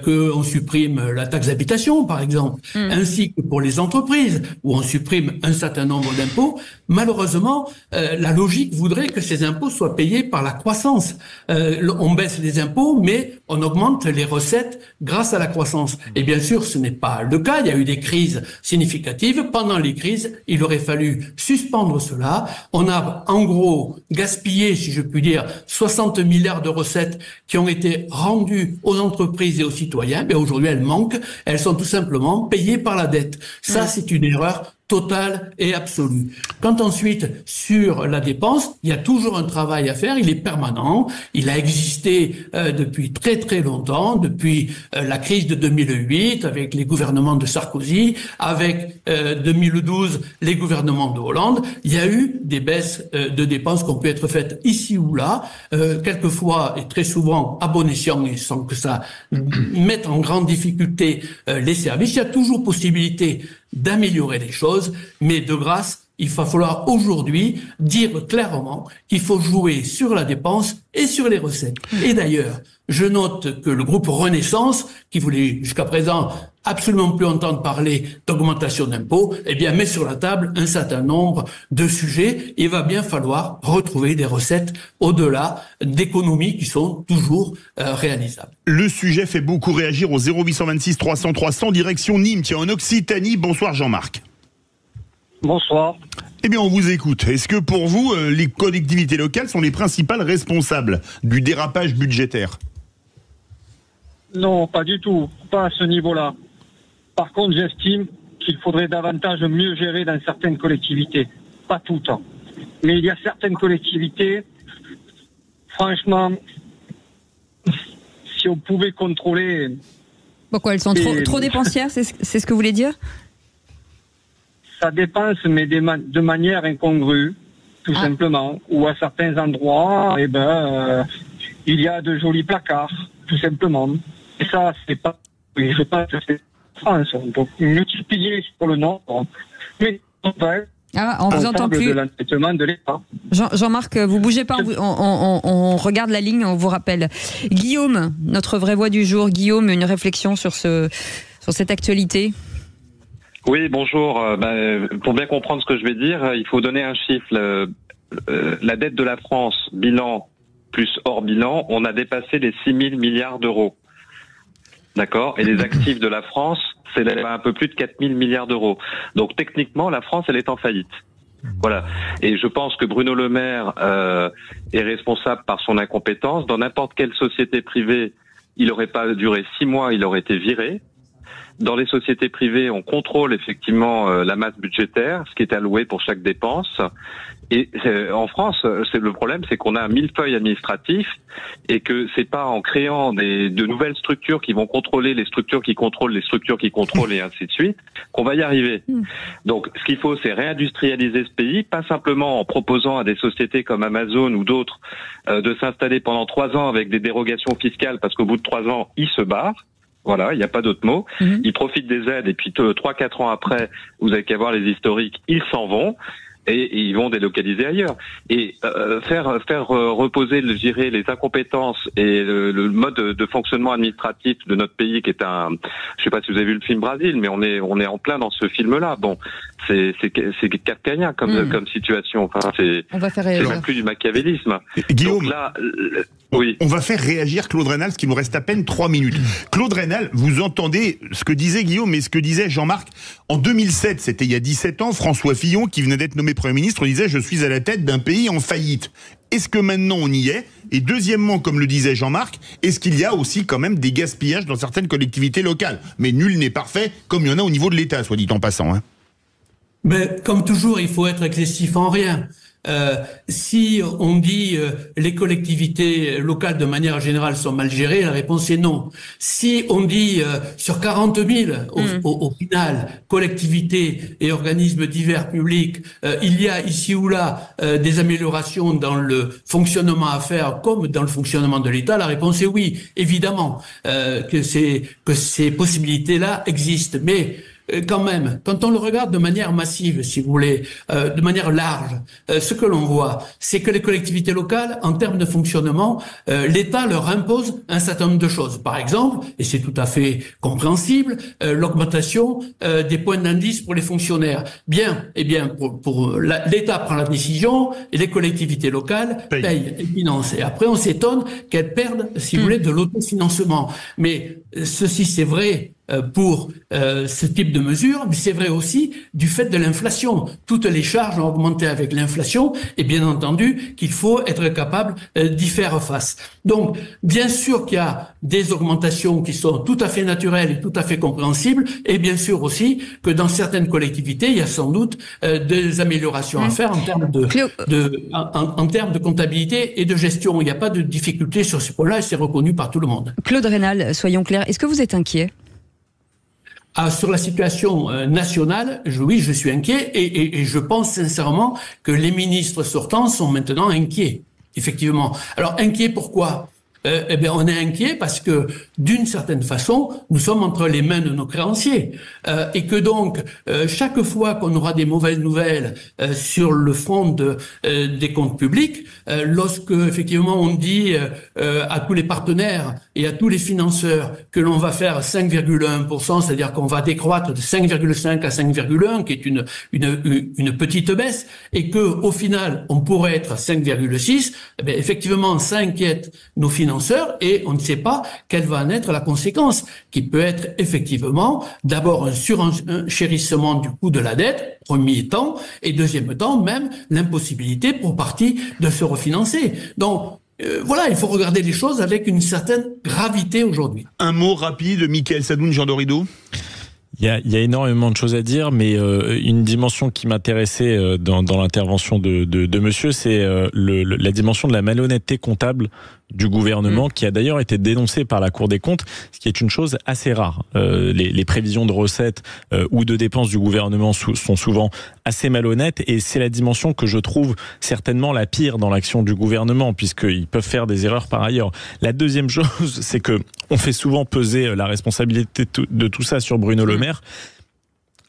qu'on supprime la taxe d'habitation, par exemple, ainsi que pour les entreprises où on supprime un certain nombre d'impôts. Malheureusement, la logique voudrait que ces impôts soient payés par la croissance. On baisse les impôts, mais on augmente les recettes grâce à la croissance. Et bien sûr, ce n'est pas le cas. Il y a eu des crises significatives. Pendant les crises, il aurait fallu suspendre cela. On a en gros gaspillé, si je puis dire, 60 milliards de recettes qui ont été rendues aux entreprises et aux citoyens. Mais aujourd'hui, elles manquent. Elles sont tout simplement payées par la dette. Ça, c'est une erreur totale et absolue. Quand ensuite, sur la dépense, il y a toujours un travail à faire, il est permanent, il a existé depuis très très longtemps, depuis la crise de 2008, avec les gouvernements de Sarkozy, avec 2012, les gouvernements de Hollande, il y a eu des baisses de dépenses qui ont pu être faites ici ou là, quelquefois et très souvent à bon escient et sans que ça mette en grande difficulté les services. Il y a toujours possibilité d'améliorer les choses, mais de grâce, il va falloir aujourd'hui dire clairement qu'il faut jouer sur la dépense et sur les recettes. Et d'ailleurs, je note que le groupe Renaissance, qui voulait jusqu'à présent absolument plus entendre parler d'augmentation d'impôts, eh bien, met sur la table un certain nombre de sujets. Il va bien falloir retrouver des recettes au-delà d'économies qui sont toujours réalisables. Le sujet fait beaucoup réagir au 0826 300 300, direction Nîmes, qui est en Occitanie. Bonsoir Jean-Marc. Bonsoir. Eh bien, on vous écoute. Est-ce que pour vous, les collectivités locales sont les principales responsables du dérapage budgétaire? Non, pas du tout. Pas à ce niveau-là. Par contre, j'estime qu'il faudrait davantage mieux gérer dans certaines collectivités. Pas toutes. Mais il y a certaines collectivités, franchement, si on pouvait contrôler... Pourquoi elles sont trop dépensières, c'est ce que vous voulez dire? Ça dépense, mais de manière incongrue, tout simplement. Ou à certains endroits, il y a de jolis placards, tout simplement. Et ça, c'est pas... Je pense que c'est France. Donc, multiplier sur le nombre, mais on vous entend plus. De l'endettement de l'État. Jean-Marc, vous bougez pas, on regarde la ligne, on vous rappelle. Guillaume, notre vraie voix du jour. Guillaume, une réflexion sur cette actualité? Oui, bonjour. Pour bien comprendre ce que je vais dire, il faut donner un chiffre. La dette de la France, bilan plus hors bilan, on a dépassé les 6 000 milliards d'euros. D'accord? Et les actifs de la France, c'est un peu plus de 4 000 milliards d'euros. Donc techniquement, la France, elle est en faillite. Voilà. Et je pense que Bruno Le Maire est responsable par son incompétence. Dans n'importe quelle société privée, il n'aurait pas duré 6 mois, il aurait été viré. Dans les sociétés privées, on contrôle effectivement la masse budgétaire, ce qui est alloué pour chaque dépense. Et en France, le problème, c'est qu'on a un millefeuille administratif et que c'est pas en créant de nouvelles structures qui vont contrôler les structures qui contrôlent les structures qui contrôlent et ainsi de suite qu'on va y arriver. Donc, ce qu'il faut, c'est réindustrialiser ce pays, pas simplement en proposant à des sociétés comme Amazon ou d'autres de s'installer pendant 3 ans avec des dérogations fiscales parce qu'au bout de 3 ans, ils se barrent. Voilà, il n'y a pas d'autre mot. Ils profitent des aides et puis 3-4 ans après, vous avez qu'à voir les historiques, ils s'en vont et ils vont délocaliser ailleurs. Et faire reposer, je dirais, les incompétences et le mode de fonctionnement administratif de notre pays, qui est je sais pas si vous avez vu le film Brasil, mais on est en plein dans ce film-là. Bon, c'est kafkaïen comme situation. Enfin, c'est même plus du machiavélisme. Guillaume. Donc là, oui. On va faire réagir Claude Raynal, ce qui nous reste à peine 3 minutes. Claude Raynal, vous entendez ce que disait Guillaume et ce que disait Jean-Marc. En 2007, c'était il y a 17 ans, François Fillon, qui venait d'être nommé Premier ministre, disait « Je suis à la tête d'un pays en faillite ». Est-ce que maintenant on y est? Et deuxièmement, comme le disait Jean-Marc, est-ce qu'il y a aussi quand même des gaspillages dans certaines collectivités locales? Mais nul n'est parfait, comme il y en a au niveau de l'État, soit dit en passant. Mais comme toujours, il faut être excessif en rien. Si on dit les collectivités locales de manière générale sont mal gérées, la réponse est non. Si on dit sur 40 000 au final, collectivités et organismes divers publics, il y a ici ou là des améliorations dans le fonctionnement à faire comme dans le fonctionnement de l'État, la réponse est oui, évidemment que ces possibilités-là existent. Mais quand même, quand on le regarde de manière massive, si vous voulez, de manière large, ce que l'on voit, c'est que les collectivités locales, en termes de fonctionnement, l'État leur impose un certain nombre de choses. Par exemple, et c'est tout à fait compréhensible, l'augmentation des points d'indice pour les fonctionnaires. L'État prend la décision et les collectivités locales payent et financent. Et après, on s'étonne qu'elles perdent, si vous voulez, de l'autofinancement. Mais ceci, c'est vrai pour ce type de mesures, mais c'est vrai aussi du fait de l'inflation. Toutes les charges ont augmenté avec l'inflation et bien entendu qu'il faut être capable d'y faire face. Donc, bien sûr qu'il y a des augmentations qui sont tout à fait naturelles et tout à fait compréhensibles et bien sûr aussi que dans certaines collectivités, il y a sans doute des améliorations à faire en termes en termes de comptabilité et de gestion. Il n'y a pas de difficulté sur ce point-là et c'est reconnu par tout le monde. Claude Raynal, soyons clairs, est-ce que vous êtes inquiet ? Sur la situation nationale, oui, je suis inquiet et je pense sincèrement que les ministres sortants sont maintenant inquiets, effectivement. Alors, inquiets pourquoi ? On est inquiet parce que, d'une certaine façon, nous sommes entre les mains de nos créanciers. Et que donc, chaque fois qu'on aura des mauvaises nouvelles sur le front des comptes publics, lorsque, effectivement, on dit à tous les partenaires et à tous les financeurs que l'on va faire 5,1%, c'est-à-dire qu'on va décroître de 5,5 à 5,1, qui est une petite baisse, et que au final, on pourrait être à 5,6, effectivement, ça inquiète nos financeurs et on ne sait pas quelle va en être la conséquence, qui peut être effectivement d'abord un surenchérissement du coût de la dette, premier temps, et deuxième temps, même l'impossibilité pour partie de se refinancer. Donc, voilà, il faut regarder les choses avec une certaine gravité aujourd'hui. Un mot rapide, Mickaël Sadoun, Jean Dorido. Il y a énormément de choses à dire, mais une dimension qui m'intéressait dans l'intervention de monsieur, c'est la dimension de la malhonnêteté comptable du gouvernement, qui a d'ailleurs été dénoncée par la Cour des comptes, ce qui est une chose assez rare. Les prévisions de recettes ou de dépenses du gouvernement sont souvent assez malhonnêtes, et c'est la dimension que je trouve certainement la pire dans l'action du gouvernement, puisqu'ils peuvent faire des erreurs par ailleurs. La deuxième chose, c'est que on fait souvent peser la responsabilité de tout ça sur Bruno Le Maire.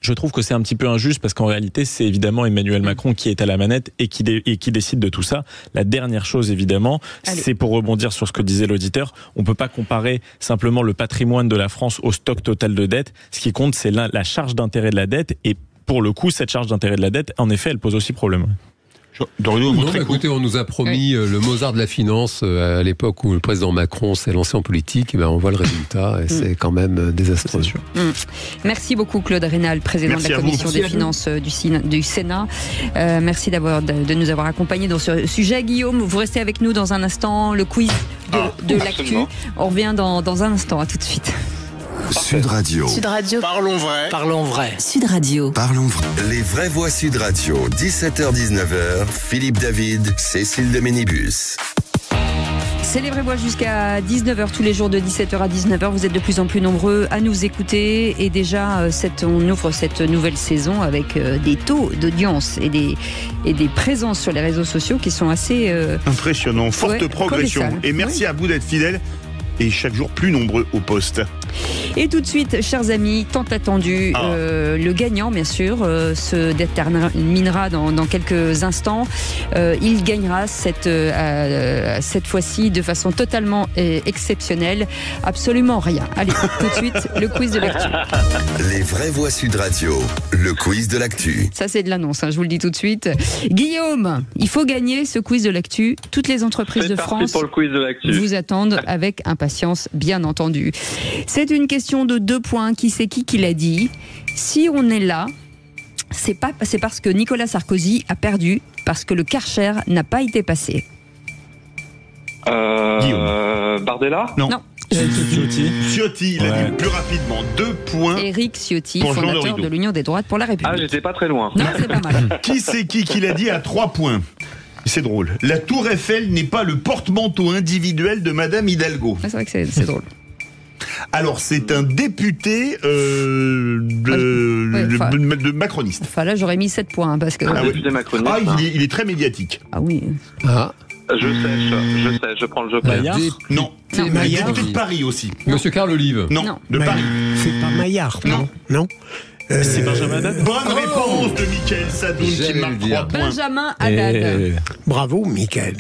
Je trouve que c'est un petit peu injuste parce qu'en réalité, c'est évidemment Emmanuel Macron qui est à la manette et qui décide de tout ça. La dernière chose, évidemment, c'est pour rebondir sur ce que disait l'auditeur, on ne peut pas comparer simplement le patrimoine de la France au stock total de dette. Ce qui compte, c'est la charge d'intérêt de la dette, et pour le coup, cette charge d'intérêt de la dette, en effet, elle pose aussi problème. Écoutez, on nous a promis le Mozart de la finance à l'époque où le président Macron s'est lancé en politique. Et on voit le résultat et c'est quand même désastreux. Merci beaucoup Claude Raynal, président de la Commission des finances du Sénat. Merci de nous avoir accompagnés dans ce sujet. Guillaume, vous restez avec nous dans un instant. Le quiz de l'actu. On revient dans un instant. À tout de suite. Sud Radio. Sud Radio. Parlons vrai. Parlons vrai. Sud Radio. Parlons vrai. Les vraies voix Sud Radio. 17h-19h. Philippe David, Cécile de Ménibus. C'est les vraies voix jusqu'à 19h tous les jours de 17h à 19h. Vous êtes de plus en plus nombreux à nous écouter et déjà on ouvre cette nouvelle saison avec des taux d'audience et des présences sur les réseaux sociaux qui sont assez impressionnants, forte progression. Et merci à vous d'être fidèles et chaque jour plus nombreux au poste. Et tout de suite, chers amis, tant attendu, le gagnant, bien sûr, se déterminera dans quelques instants. Il gagnera cette fois-ci de façon totalement exceptionnelle. Absolument rien. Allez, tout de suite, le quiz de l'actu. Les vraies voix Sud Radio, le quiz de l'actu. Ça, c'est de l'annonce, je vous le dis tout de suite. Guillaume, il faut gagner ce quiz de l'actu. Toutes les entreprises de France pour le quiz de l'actu. Vous attendent avec impatience, bien entendu. C'est une question de 2 points. Qui c'est qui l'a dit? Si on est là, c'est parce que Nicolas Sarkozy a perdu, parce que le Karcher n'a pas été passé. Bardella? Non. Ciotti, il a dit plus rapidement. 2 points. Éric Ciotti, fondateur de l'Union des droites pour la République. Ah, j'étais pas très loin. Non, c'est pas mal. Qui c'est qui l'a dit à 3 points? C'est drôle. La Tour Eiffel n'est pas le porte-manteau individuel de Madame Hidalgo. C'est vrai que c'est drôle. Alors, c'est un député de macroniste. Enfin, là, j'aurais mis 7 points, parce que... Député macroniste. Il est très médiatique. Ah oui. Je sais, je prends le jeu. Maillard ? Non. Maillard. Député de Paris aussi. Monsieur Carl Olive. Non, de Paris. C'est pas Maillard, non. C'est Benjamin Haddad. Bonne réponse de Mickaël Sadoun qui marque 3 points. Benjamin Haddad. Bravo, Mickaël.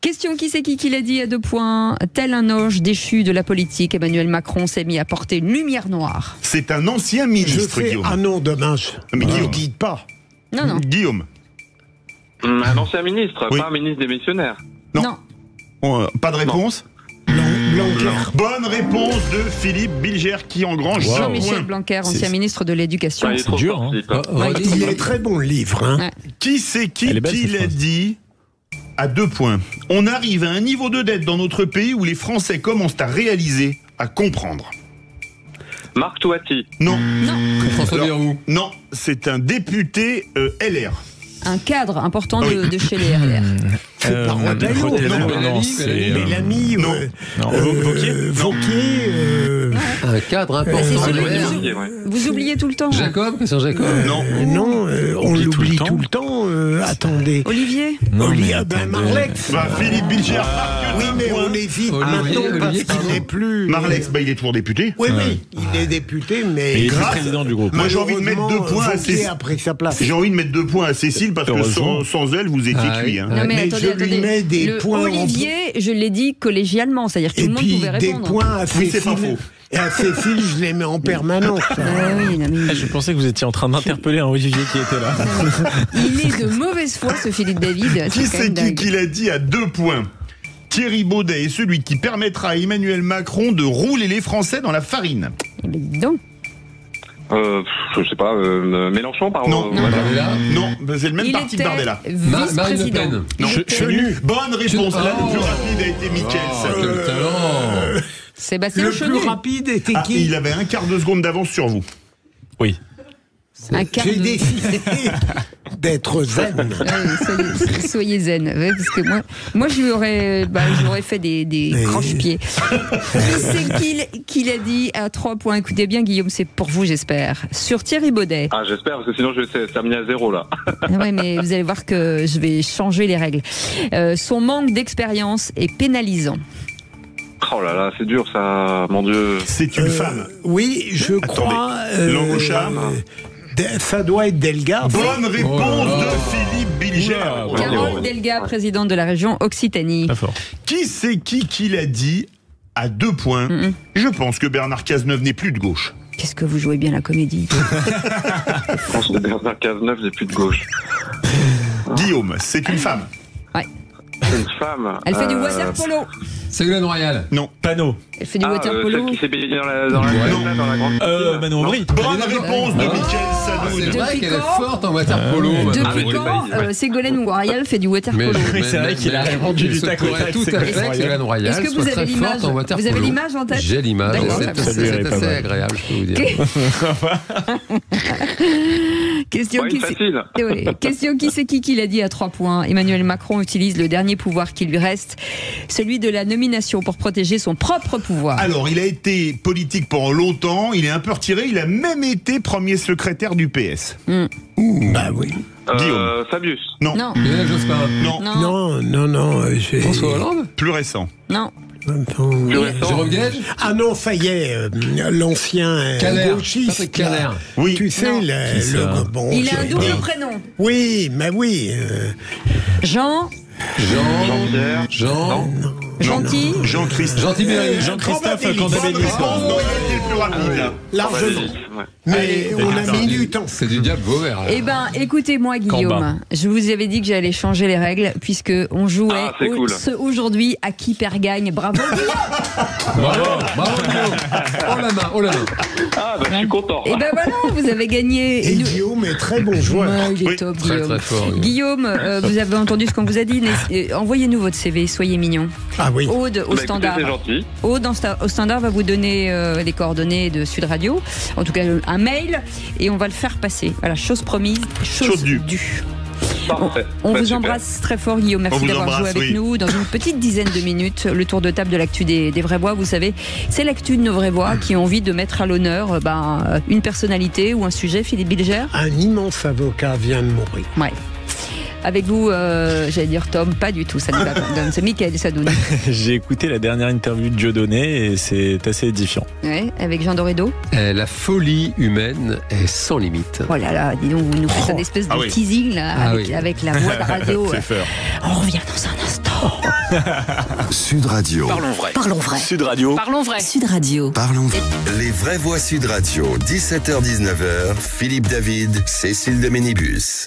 Question qui c'est qui l'a dit à 2 points. Tel un ange déchu de la politique, Emmanuel Macron s'est mis à porter une lumière noire. C'est un ancien ministre, Guillaume. Ah non, dommage. Mais Ne Guillaume. dites pas. Non. Guillaume. Un ancien ministre, pas un ministre démissionnaire. Non. Pas de réponse ? Blanquer. Bonne réponse de Philippe Bilger qui engrange 1 Jean-Michel point. Blanquer, ancien ministre de l'Éducation. C'est dur, hein. Il est très bon le livre. Hein. Qui c'est qui l'a dit à 2 points? On arrive à un niveau de dette dans notre pays où les Français commencent à réaliser, à comprendre. Marc Toiti. Non. François Bayrou. Non, c'est un député LR. Un cadre important de chez les RLR. C'est pas Retailleau. Non, c'est... Bellamy. Vauquier. Un cadre important. Vous oubliez tout le temps. Jacob, Christian Jacob. Non, on l'oublie tout le temps. Attendez. Olivier. Marlex. Philippe Bilger. Oui, mais on évite maintenant parce qu'il n'est plus. Marlex, il est toujours député. Oui, il est député, mais. Il est président du groupe. Moi, j'ai envie de mettre 2 points à Cécile. Après sa place. J'ai envie de mettre 2 points à Cécile parce que sans elle, vous étiez cuit. Hein. Non, mais attendez. Mets des points Olivier, je l'ai dit collégialement, c'est-à-dire que tout le monde pouvait répondre. Des points à Cécile. Oui, c'est pas faux. Et à Cécile, je les mets en permanence. Je pensais que vous étiez en train d'interpeller un Olivier qui était là. Il est de mauvaise foi, ce Philippe David. Qui c'est qui l'a dit à 2 points? Thierry Baudet est celui qui permettra à Emmanuel Macron de rouler les Français dans la farine. Eh bien, dis donc. Je sais pas, Mélenchon, par Non, Bardella. Non, c'est le même parti que Bardella. Marine Le Pen. Non, Chenu. Bonne réponse. Là, le plus rapide a été Mickaël Sadoun. Quel talent. Sébastien Le Chenu. plus rapide était qui? Il avait un quart de seconde d'avance sur vous. Oui. J'ai décidé d'être zen. Soyez zen. Ouais, parce que moi j'aurais fait des croche-pieds. C'est qui l'a dit à 3 points. Écoutez bien, Guillaume, c'est pour vous, j'espère. Sur Thierry Baudet. Ah, j'espère, parce que sinon je vais terminer à 0 là. Ouais, mais vous allez voir que je vais changer les règles. Son manque d'expérience est pénalisant. Oh là là, c'est dur ça, mon Dieu. C'est une femme. Oui, je crois. Langue au charme. Ça doit être Delga. Bonne réponse de Philippe Bilger. Carole Delga, présidente de la région Occitanie. Qui c'est qui l'a dit à 2 points? Je pense que Bernard Cazeneuve n'est plus de gauche. Qu'est-ce que vous jouez bien la comédie? Je pense que Bernard Cazeneuve n'est plus de gauche. Guillaume, c'est une femme. Ouais. C'est une femme. Elle fait du water polo. Ségolène Royal. Non. Panot. Elle fait du water polo. Celle qui s'est baignée dans la grande. Manon Aubry. Bonne réponse de Mickaël Sadoun. C'est vrai qu'elle est forte en water polo. Depuis quand Ségolène Royal fait du water polo? C'est vrai qu'il a répondu du tac au tac. Tout à fait, Ségolène Royal. Est-ce que vous avez l'image? Vous avez l'image en tête? J'ai l'image. C'est assez agréable, je peux vous dire. Question qui c'est qui l'a dit à 3 points. Emmanuel Macron utilise le dernier pouvoir qui lui reste, celui de la nomination, pour protéger son propre pouvoir. Alors, il a été politique pendant longtemps, il est un peu retiré, il a même été premier secrétaire du PS. Bah oui. Guillaume. Fabius. Non. Lionel Jospin. Non. François Hollande. Plus récent. Non. Jérôme Gage. Ah non, ça y est, l'ancien gauchiste. Patrick Caner. Oui. Tu sais, bon, il a un double prénom. Oui, mais oui. Jean-Pierre. Gentil. Jean-Christophe. Jean-Christophe Candabelli. Non, il a été le plus rapide. Largement. Mais on a mis du temps. C'est du diable Vauvert. Eh ben, écoutez-moi, Guillaume. Je vous avais dit que j'allais changer les règles, puisque on jouait aujourd'hui à qui perd gagne. Bravo, Guillaume. Bravo, Guillaume. Oh la main. Ah, je suis content. Et ben voilà, vous avez gagné. Et Guillaume est très bon joueur. Il est top, Guillaume. Très fort. Guillaume, vous avez entendu ce qu'on vous a dit. Envoyez-nous votre CV, soyez mignon. Ah oui. Aude au standard. Écoutez, c'est gentil. Aude au standard va vous donner les coordonnées de Sud Radio, en tout cas un mail, et on va le faire passer. Voilà, chose promise, chose due. On vous embrasse très fort, Guillaume. Merci d'avoir joué avec nous. Dans une petite dizaine de minutes, le tour de table de l'actu des Vrais Voix. Vous savez, c'est l'actu de nos Vrais Voix qui ont envie de mettre à l'honneur une personnalité ou un sujet. Philippe Bilger. Un immense avocat vient de mourir. Ouais. Avec vous, j'allais dire Tom, pas du tout, ça n'est pas c'est Mickaël Sadoun. J'ai écouté la dernière interview de Dieudonné et c'est assez édifiant. Ouais, avec Jean Dorido. La folie humaine est sans limite. Oh là là, dis donc, vous nous faites une espèce de teasing là, avec la voix de radio. On revient dans un instant. Sud Radio. Parlons vrai. Parlons vrai. Sud Radio. Parlons vrai. Sud Radio. Parlons vrai. Les Vraies Voix Sud Radio, 17h-19h, Philippe David, Cécile de Ménibus.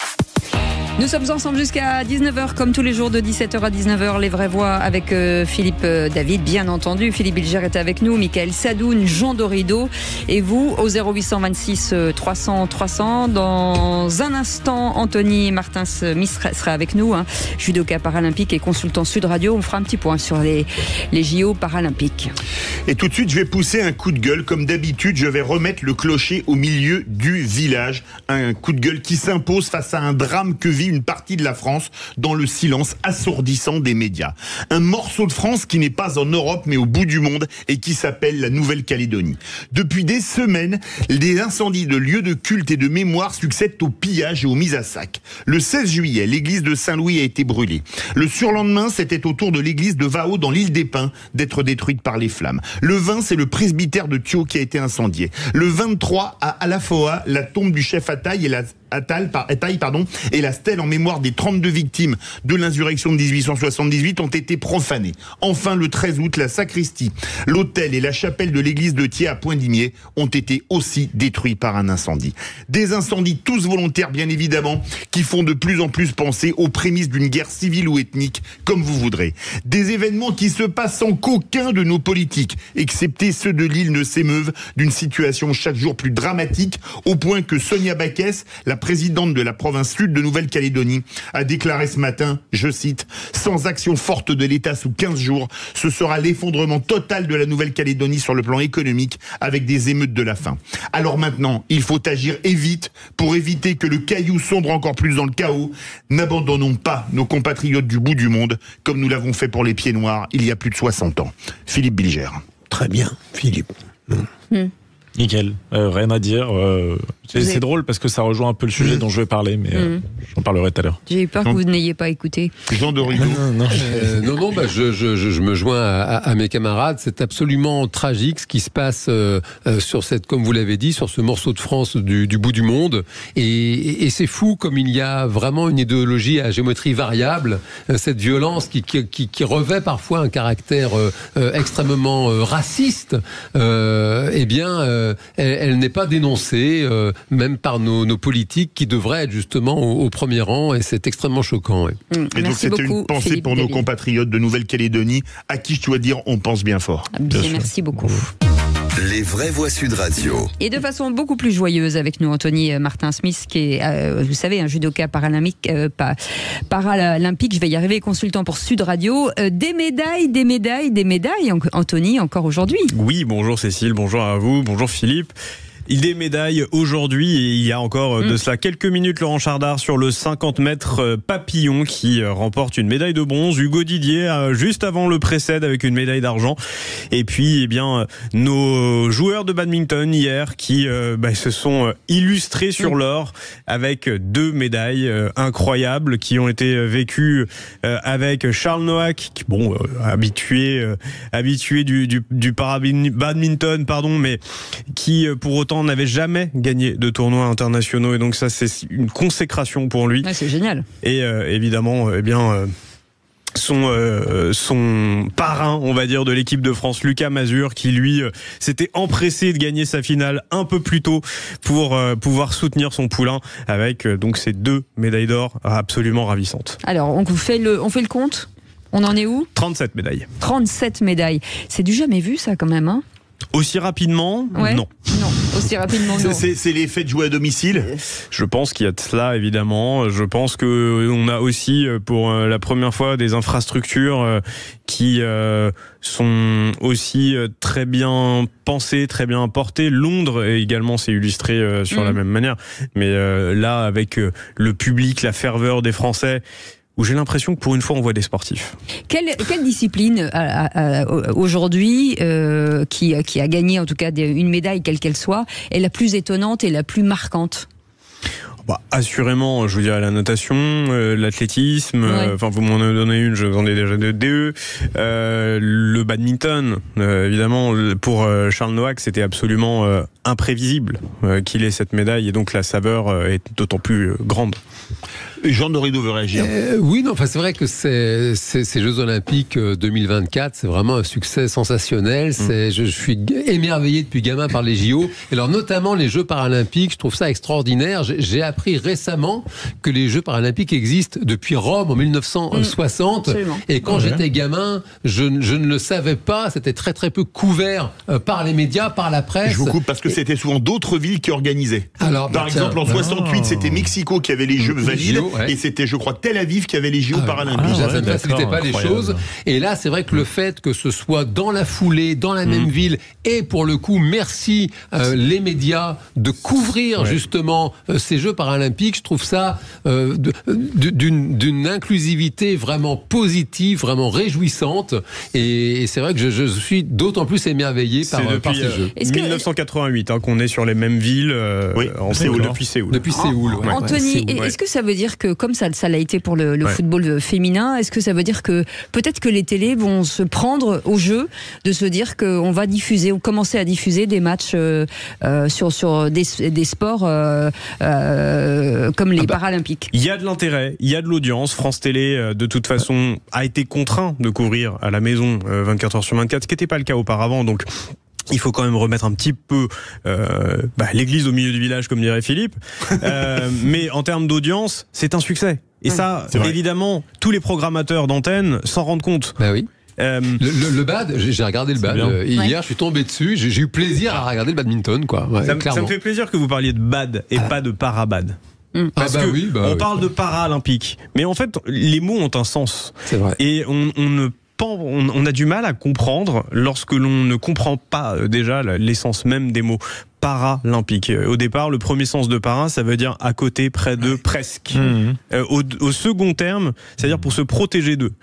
Nous sommes ensemble jusqu'à 19h, comme tous les jours de 17h à 19h, les Vraies Voix avec Philippe David, bien entendu. Philippe Bilger est avec nous, Mickaël Sadoun, Jean Dorido et vous au 0826 300 300. Dans un instant, Anthony Martin-Smith sera avec nous, judoka paralympique et consultant Sud Radio. On fera un petit point sur les JO paralympiques. Et tout de suite, je vais pousser un coup de gueule. Comme d'habitude, je vais remettre le clocher au milieu du village. Un coup de gueule qui s'impose face à un drame que vit une partie de la France dans le silence assourdissant des médias. Un morceau de France qui n'est pas en Europe mais au bout du monde et qui s'appelle la Nouvelle-Calédonie. Depuis des semaines, les incendies de lieux de culte et de mémoire succèdent aux pillages et aux mises à sac. Le 16 juillet, l'église de Saint-Louis a été brûlée. Le surlendemain, c'était au tour de l'église de Vao dans l'île des Pins d'être détruite par les flammes. Le 20, c'est le presbytère de Thio qui a été incendié. Le 23, à Alafoa, la tombe du chef Ataï et la stèle en mémoire des 32 victimes de l'insurrection de 1878 ont été profanées. Enfin, le 13 août, la sacristie, l'autel et la chapelle de l'église de Thiers à Point-d'Imier ont été aussi détruits par un incendie. Des incendies tous volontaires, bien évidemment, qui font de plus en plus penser aux prémices d'une guerre civile ou ethnique, comme vous voudrez. Des événements qui se passent sans qu'aucun de nos politiques, excepté ceux de l'île, ne s'émeuvent d'une situation chaque jour plus dramatique, au point que Sonia Backès, la présidente de la province sud de Nouvelle-Calédonie, a déclaré ce matin, je cite, « Sans action forte de l'État sous 15 jours, ce sera l'effondrement total de la Nouvelle-Calédonie sur le plan économique avec des émeutes de la faim. » Alors maintenant, il faut agir et vite pour éviter que le caillou sombre encore plus dans le chaos. N'abandonnons pas nos compatriotes du bout du monde comme nous l'avons fait pour les Pieds Noirs il y a plus de 60 ans. Philippe Bilger. Très bien, Philippe. Nickel, rien à dire. C'est drôle parce que ça rejoint un peu le sujet dont je vais parler, mais j'en parlerai tout à l'heure. J'ai eu peur que vous n'ayez pas écouté. Jean Dorido. Non, je me joins à mes camarades. C'est absolument tragique ce qui se passe sur cette, comme vous l'avez dit, sur ce morceau de France du bout du monde. Et c'est fou comme il y a vraiment une idéologie à géométrie variable. Cette violence qui revêt parfois un caractère extrêmement raciste. Elle n'est pas dénoncée, même par nos politiques qui devraient être justement au premier rang, et c'est extrêmement choquant. Ouais. Et donc c'était une pensée Philippe pour nos compatriotes de Nouvelle-Calédonie, à qui je dois dire on pense bien fort. Merci beaucoup. Les Vraies Voix Sud Radio. Et de façon beaucoup plus joyeuse avec nous, Anthony Martin-Smith, qui est, vous savez, un judoka paralympique, je vais y arriver, consultant pour Sud Radio. Des médailles, Anthony, encore aujourd'hui. Oui, bonjour Cécile, bonjour à vous, bonjour Philippe. Des médailles aujourd'hui, et il y a encore de cela quelques minutes, Laurent Chardard sur le 50 mètres papillon qui remporte une médaille de bronze. Hugo Didier juste avant le précède avec une médaille d'argent. Et puis nos joueurs de badminton hier qui se sont illustrés sur l'or avec 2 médailles incroyables qui ont été vécues avec Charles Noack, habitué du badminton, mais qui pour autant n'avait jamais gagné de tournois internationaux, et donc ça c'est une consécration pour lui. Ouais, c'est génial. Et évidemment, son parrain, on va dire, de l'équipe de France, Lucas Mazur, qui lui s'était empressé de gagner sa finale un peu plus tôt pour pouvoir soutenir son poulain avec donc ces 2 médailles d'or absolument ravissantes. Alors on fait le compte. On en est où ? 37 médailles. 37 médailles. C'est du jamais vu ça quand même, hein ? Aussi rapidement ? Ouais. Non. aussi rapidement. C'est l'effet de jouer à domicile. Je pense qu'il y a de cela, évidemment. Je pense qu'on a aussi, pour la première fois, des infrastructures qui sont aussi très bien pensées, très bien portées. Londres également s'est illustré sur la même manière. Mais là, avec le public, la ferveur des Français, où j'ai l'impression que pour une fois on voit des sportifs. Quelle discipline aujourd'hui qui a gagné en tout cas une médaille quelle qu'elle soit est la plus étonnante et la plus marquante? Assurément, je vous dirais la natation, l'athlétisme, enfin vous m'en donnez une, je vous en ai déjà deux, le badminton, évidemment, pour Charles Noack, c'était absolument imprévisible qu'il ait cette médaille, et donc la saveur est d'autant plus grande. Jean Dorido veut réagir. Oui, non, enfin c'est vrai que ces Jeux Olympiques 2024, c'est vraiment un succès sensationnel. Je suis émerveillé depuis gamin par les JO. Et alors notamment les Jeux Paralympiques, je trouve ça extraordinaire. J'ai appris récemment que les Jeux Paralympiques existent depuis Rome en 1960. Et quand j'étais gamin, je ne le savais pas. C'était très très peu couvert par les médias, par la presse. Je vous coupe parce que c'était souvent d'autres villes qui organisaient. Alors, par exemple, en 68, c'était Mexico qui avait les Jeux valides. Et c'était, je crois, Tel Aviv qui avait les JO paralympiques. Ça ne facilitait pas les choses. Et là, c'est vrai que le fait que ce soit dans la foulée, dans la même ville, et pour le coup, merci les médias de couvrir justement ces Jeux paralympiques, je trouve ça d'une inclusivité vraiment positive, vraiment réjouissante. Et c'est vrai que je suis d'autant plus émerveillé par ces Jeux. C'est 1988 qu'on est sur les mêmes villes en Séoul, depuis Séoul. Depuis Séoul. Anthony, est-ce que ça veut dire que, comme ça l'a été pour le football féminin, est-ce que ça veut dire que peut-être que les télés vont se prendre au jeu de se dire qu'on va commencer à diffuser des matchs sur des sports comme les Paralympiques? Il y a de l'intérêt, il y a de l'audience. France Télé, de toute façon, a été contraint de couvrir à la maison 24 heures sur 24, ce qui n'était pas le cas auparavant. Donc, il faut quand même remettre un petit peu l'église au milieu du village, comme dirait Philippe. Mais en termes d'audience, c'est un succès. Et ça, évidemment, tous les programmateurs d'antenne s'en rendent compte. Ben oui. Le bad, j'ai regardé le bad hier, je suis tombé dessus, j'ai eu plaisir à regarder le badminton, quoi. Ça me fait plaisir que vous parliez de bad et pas de parabad. Parce que on parle de paralympique, mais en fait les mots ont un sens. C'est vrai. Et on a du mal à comprendre lorsque l'on ne comprend pas déjà l'essence même des mots. Paralympique. Au départ, le premier sens de para, ça veut dire à côté, près de, presque. Au second terme, c'est-à-dire pour se protéger d'eux.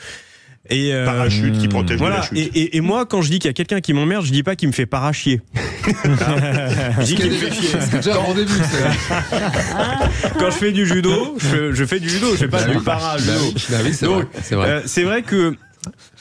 Et parachute qui protège de la chute. Et moi, quand je dis qu'il y a quelqu'un qui m'emmerde, je dis pas qu'il me fait parachier. Je dis qu'il me fait chier. C'est déjà un rendez-vous. Quand je fais du judo, je fais du judo, je fais pas du para-judo. Donc, c'est vrai que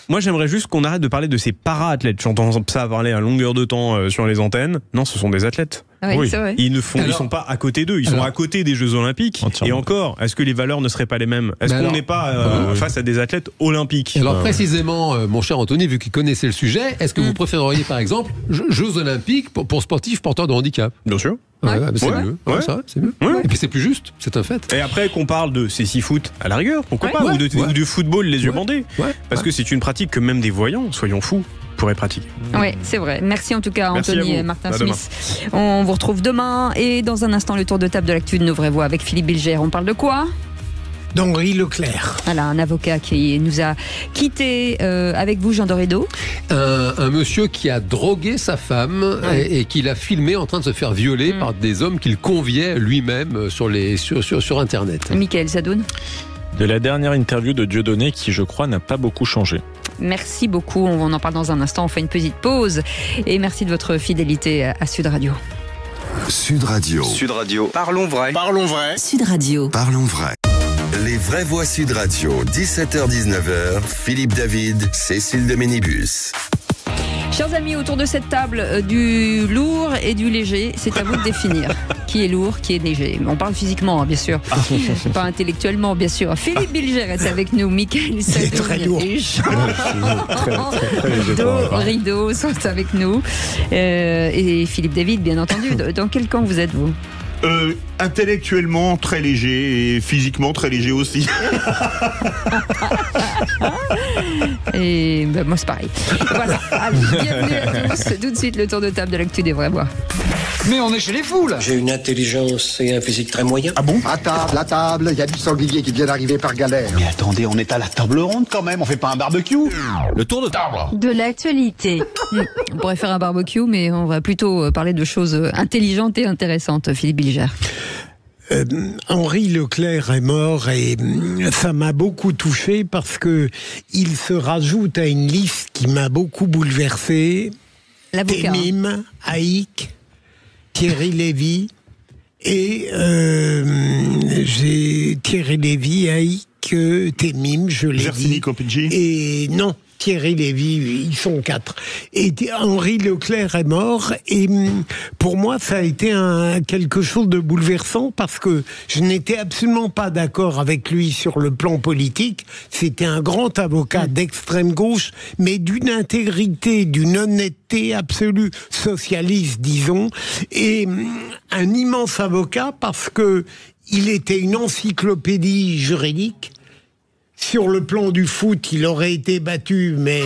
moi, j'aimerais juste qu'on arrête de parler de ces para-athlètes. J'entends ça parler à longueur de temps sur les antennes. Non, ce sont des athlètes. Oui, c'est vrai. Ils sont pas à côté d'eux, ils sont à côté des Jeux Olympiques. Et encore, est-ce que les valeurs ne seraient pas les mêmes? Est-ce qu'on n'est pas face à des athlètes olympiques? Alors précisément, mon cher Anthony, vu qu'il connaissait le sujet, est-ce que vous préféreriez par exemple Jeux Olympiques pour sportifs porteurs de handicap? Bien sûr. C'est mieux. C'est mieux. Et puis c'est plus juste, c'est un fait. Et après qu'on parle de cécifoot à la rigueur, pourquoi pas, ou de football les yeux bandés, parce que c'est une pratique que même des voyants, soyons fous, pourraient pratiquer. Oui, c'est vrai. Merci en tout cas, Anthony et Martin Smith. On vous retrouve demain et dans un instant le tour de table de l'actu de Nos Vraies Voix avec Philippe Bilger. On parle de quoi? d'Henri Leclerc. Voilà, un avocat qui nous a quittés avec vous, Jean Dorido. Un monsieur qui a drogué sa femme et qui l'a filmé en train de se faire violer par des hommes qu'il conviait lui-même sur Internet. Michael Sadoun. De la dernière interview de Dieudonné qui, je crois, n'a pas beaucoup changé. Merci beaucoup, on en parle dans un instant, on fait une petite pause. Et merci de votre fidélité à Sud Radio. Sud Radio. Sud Radio. Parlons vrai. Parlons vrai. Sud Radio. Parlons vrai. Les vraies voix Sud Radio, 17h-19h, Philippe David, Cécile de Ménibus. Chers amis, autour de cette table, du lourd et du léger, c'est à vous de définir qui est lourd, qui est léger. On parle physiquement, bien sûr, pas intellectuellement, bien sûr. Philippe Bilger est avec nous, Michael Sadoun et Jean Dorido sont avec nous. Et Philippe David, bien entendu. Dans quel camp vous êtes-vous ? Intellectuellement très léger et physiquement très léger aussi. Et ben, moi c'est pareil. Voilà. Allez, bienvenue à tous. Tout de suite le tour de table de l'actu des vraies voix. Mais on est chez les fous, là. J'ai une intelligence et un physique très moyen. Ah bon? À table, il y a du sanglier qui vient d'arriver par galère. Mais attendez, on est à la table ronde quand même, on fait pas un barbecue. Le tour de table. De l'actualité. On pourrait faire un barbecue, mais on va plutôt parler de choses intelligentes et intéressantes, Philippe Bilger. Henri Leclerc est mort et ça m'a beaucoup touché parce que il se rajoute à une liste qui m'a beaucoup bouleversé. L'avocat. Temim, Haïk, Thierry Lévy et j'ai Thierry Lévy, Haïk, Temim, je l'ai dit. Et non. Thierry Lévy, ils sont 4. Et Henri Leclerc est mort et pour moi ça a été quelque chose de bouleversant parce que je n'étais absolument pas d'accord avec lui sur le plan politique. C'était un grand avocat d'extrême gauche, mais d'une intégrité, d'une honnêteté absolue, socialiste disons, et un immense avocat parce que il était une encyclopédie juridique. Sur le plan du foot, il aurait été battu, mais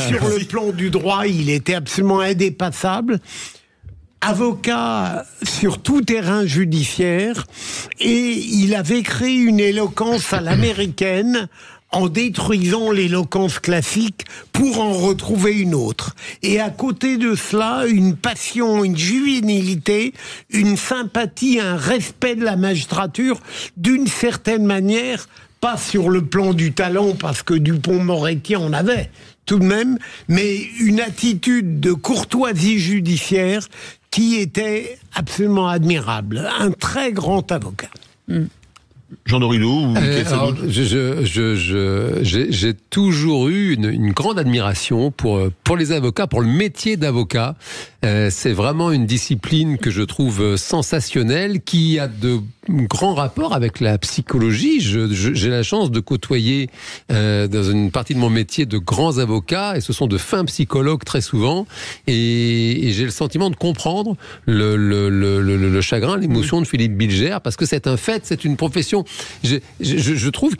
sur le plan du droit, il était absolument indépassable. Avocat sur tout terrain judiciaire, et il avait créé une éloquence à l'américaine en détruisant l'éloquence classique pour en retrouver une autre. Et à côté de cela, une passion, une juvénilité, une sympathie, un respect de la magistrature, d'une certaine manière, pas sur le plan du talent, parce que Dupond-Moretti en avait tout de même, mais une attitude de courtoisie judiciaire qui était absolument admirable. Un très grand avocat. Jean Dorido, j'ai toujours eu une grande admiration pour les avocats, pour le métier d'avocat. C'est vraiment une discipline que je trouve sensationnelle, qui a de grands rapports avec la psychologie. J'ai la chance de côtoyer dans une partie de mon métier de grands avocats, et ce sont de fins psychologues très souvent, et j'ai le sentiment de comprendre le chagrin, l'émotion de Philippe Bilger, parce que c'est un fait, c'est une profession. Je trouve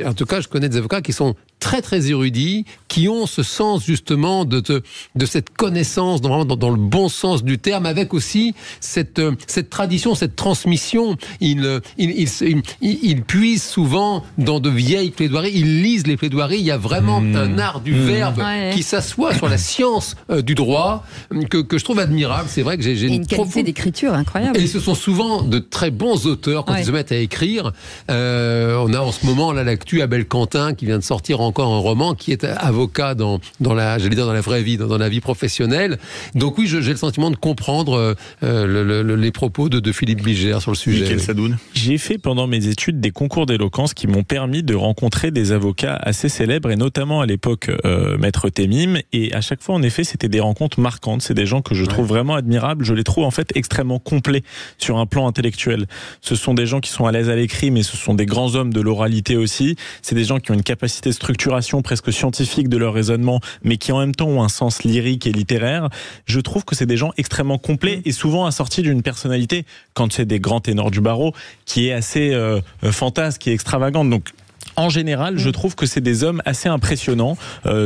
en tout cas, je connais des avocats qui sont très très érudits, qui ont ce sens justement de cette connaissance, dans le bon sens du terme, avec aussi cette tradition, cette transmission. Ils puisent souvent dans de vieilles plaidoiries, ils lisent les plaidoiries. Il y a vraiment un art du verbe qui s'assoit sur la science du droit que je trouve admirable. C'est vrai que j'ai une qualité d'écriture incroyable. Et ce sont souvent de très bons auteurs quand ils se mettent à écrire. On a en ce moment là l'actu Abel Quentin qui vient de sortir encore un roman, qui est avocat dans la vraie vie, dans la vie professionnelle. Donc oui, j'ai le sentiment de comprendre les propos de Philippe Bilger sur le sujet. Michael Sadoun. J'ai fait pendant mes études des concours d'éloquence qui m'ont permis de rencontrer des avocats assez célèbres, et notamment à l'époque Maître Temim, et à chaque fois en effet c'était des rencontres marquantes. C'est des gens que je trouve vraiment admirables. Je les trouve en fait extrêmement complets sur un plan intellectuel. Ce sont des gens qui sont à l'aise à l'écrit, mais ce sont des grands hommes de l'oralité aussi. C'est des gens qui ont une capacité de structuration presque scientifique de leur raisonnement, mais qui en même temps ont un sens lyrique et littéraire. Je trouve que c'est des gens extrêmement complets et souvent assortis d'une personnalité, quand c'est des grands ténors du barreau, qui est assez fantasque, qui est extravagante. Donc en général, je trouve que c'est des hommes assez impressionnants.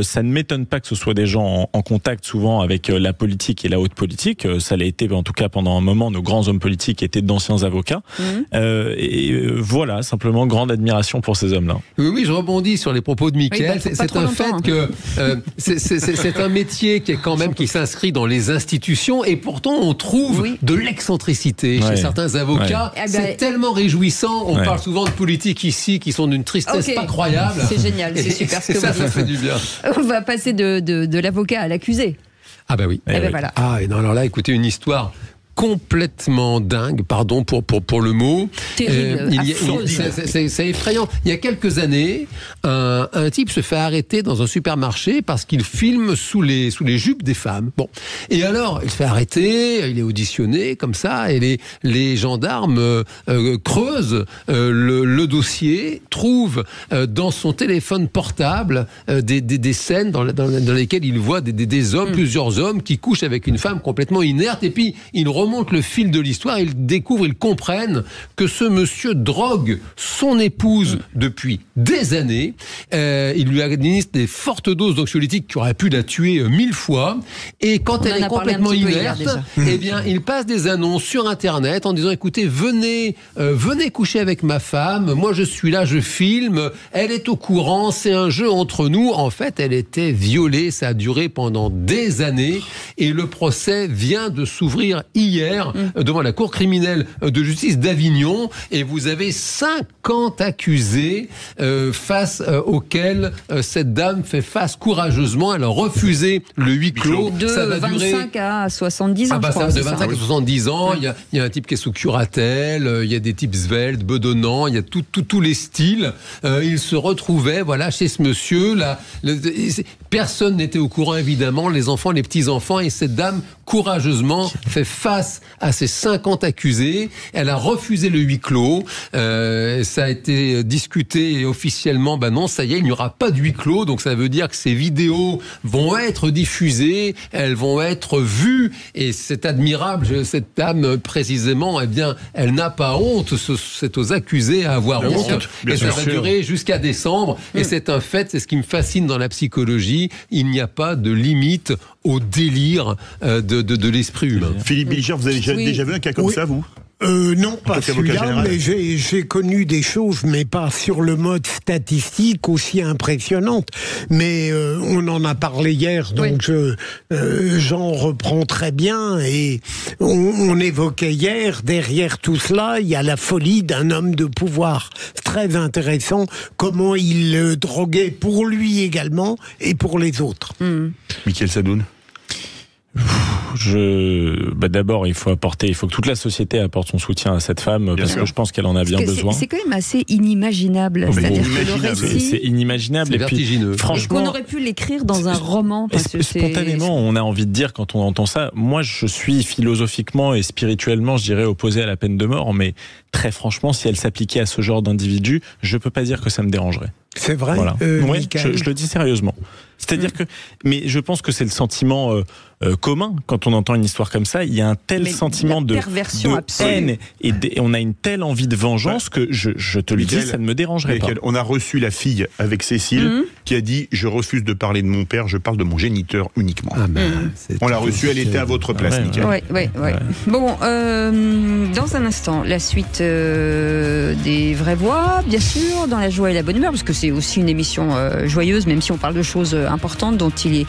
Ça ne m'étonne pas que ce soit des gens en contact souvent avec la politique et la haute politique. Ça l'a été, en tout cas pendant un moment, nos grands hommes politiques étaient d'anciens avocats. Voilà, simplement grande admiration pour ces hommes-là. Oui, je rebondis sur les propos de Mickaël. C'est un fait que c'est un métier qui est quand même qui s'inscrit dans les institutions, et pourtant on trouve de l'excentricité chez certains avocats. C'est tellement réjouissant. On parle souvent de politique ici qui sont d'une tristesse pas croyable. C'est génial, c'est super ce que ça vous dites. fait du bien. On va passer de l'avocat à l'accusé. Ah bah oui. Voilà. Ah, et non, alors là, écoutez, une histoire complètement dingue, pardon pour le mot. Terrible, c'est effrayant. Il y a quelques années, un type se fait arrêter dans un supermarché parce qu'il filme sous les jupes des femmes. Bon. Et alors, il se fait arrêter, il est auditionné comme ça, et les gendarmes creusent le dossier, trouvent dans son téléphone portable des scènes dans lesquelles il voit des hommes, plusieurs hommes qui couchent avec une femme complètement inerte, et puis il remonte remontent le fil de l'histoire, ils comprennent que ce monsieur drogue son épouse depuis des années. Il lui administre des fortes doses d'anxiolytiques qui auraient pu la tuer 1000 fois. Et quand elle est complètement inerte, eh bien, il passe des annonces sur Internet en disant, écoutez, venez coucher avec ma femme, moi je suis là, je filme, elle est au courant, c'est un jeu entre nous. En fait, elle était violée, ça a duré pendant des années et le procès vient de s'ouvrir hier devant la Cour criminelle de justice d'Avignon et vous avez 50 accusés face auxquels cette dame fait face courageusement. Elle a refusé le huis clos. De ça va 25 à 70 ans, je crois. De 25 à 70 ans, il y a un type qui est sous curatelle, il y a des types sveltes, bedonnants, il y a tous les styles. Il se retrouvait chez ce monsieur. Personne n'était au courant, évidemment, les enfants, les petits-enfants, et cette dame, courageusement, fait face à ces 50 accusés. Elle a refusé le huis clos. Ça a été discuté et officiellement, non, ça y est, il n'y aura pas de huis clos, donc ça veut dire que ces vidéos vont être diffusées, elles vont être vues, et c'est admirable, cette dame, précisément, elle n'a pas honte, c'est aux accusés à avoir honte, et ça va durer jusqu'à décembre, et c'est un fait, c'est ce qui me fascine dans la psychologie, il n'y a pas de limite au délire de l'esprit humain. Philippe Bilger, vous avez déjà vu un cas comme ça, vous ? Non, pas celui-là, mais j'ai connu des choses, mais pas sur le mode statistique aussi impressionnante. Mais on en a parlé hier, donc j'en reprends très bien. Et on évoquait hier, derrière tout cela, il y a la folie d'un homme de pouvoir. C'est très intéressant comment il droguait pour lui également et pour les autres. Mickaël Sadoun. D'abord, il faut que toute la société apporte son soutien à cette femme, parce que je pense qu'elle en a bien besoin. C'est quand même assez inimaginable. C'est-à-dire que le récit... C'est inimaginable. C'est vertigineux. Puis, franchement, qu'on aurait pu l'écrire dans un roman. Parce que spontanément, on a envie de dire quand on entend ça. Moi, je suis philosophiquement et spirituellement, je dirais, opposé à la peine de mort, mais très franchement, si elle s'appliquait à ce genre d'individu, je peux pas dire que ça me dérangerait. C'est vrai. Voilà. Je le dis sérieusement. C'est-à-dire que, mais je pense que c'est le sentiment commun quand on entend une histoire comme ça. Il y a un tel sentiment de haine et on a une telle envie de vengeance que je te le dis, ça ne me dérangerait pas. On a reçu la fille avec Cécile qui a dit, je refuse de parler de mon père, je parle de mon géniteur uniquement. On l'a reçue, elle était à votre place, Mickaël. Ouais. Bon, dans un instant, la suite des vraies voix, bien sûr, dans la joie et la bonne humeur, parce que c'est aussi une émission joyeuse, même si on parle de choses importantes dont il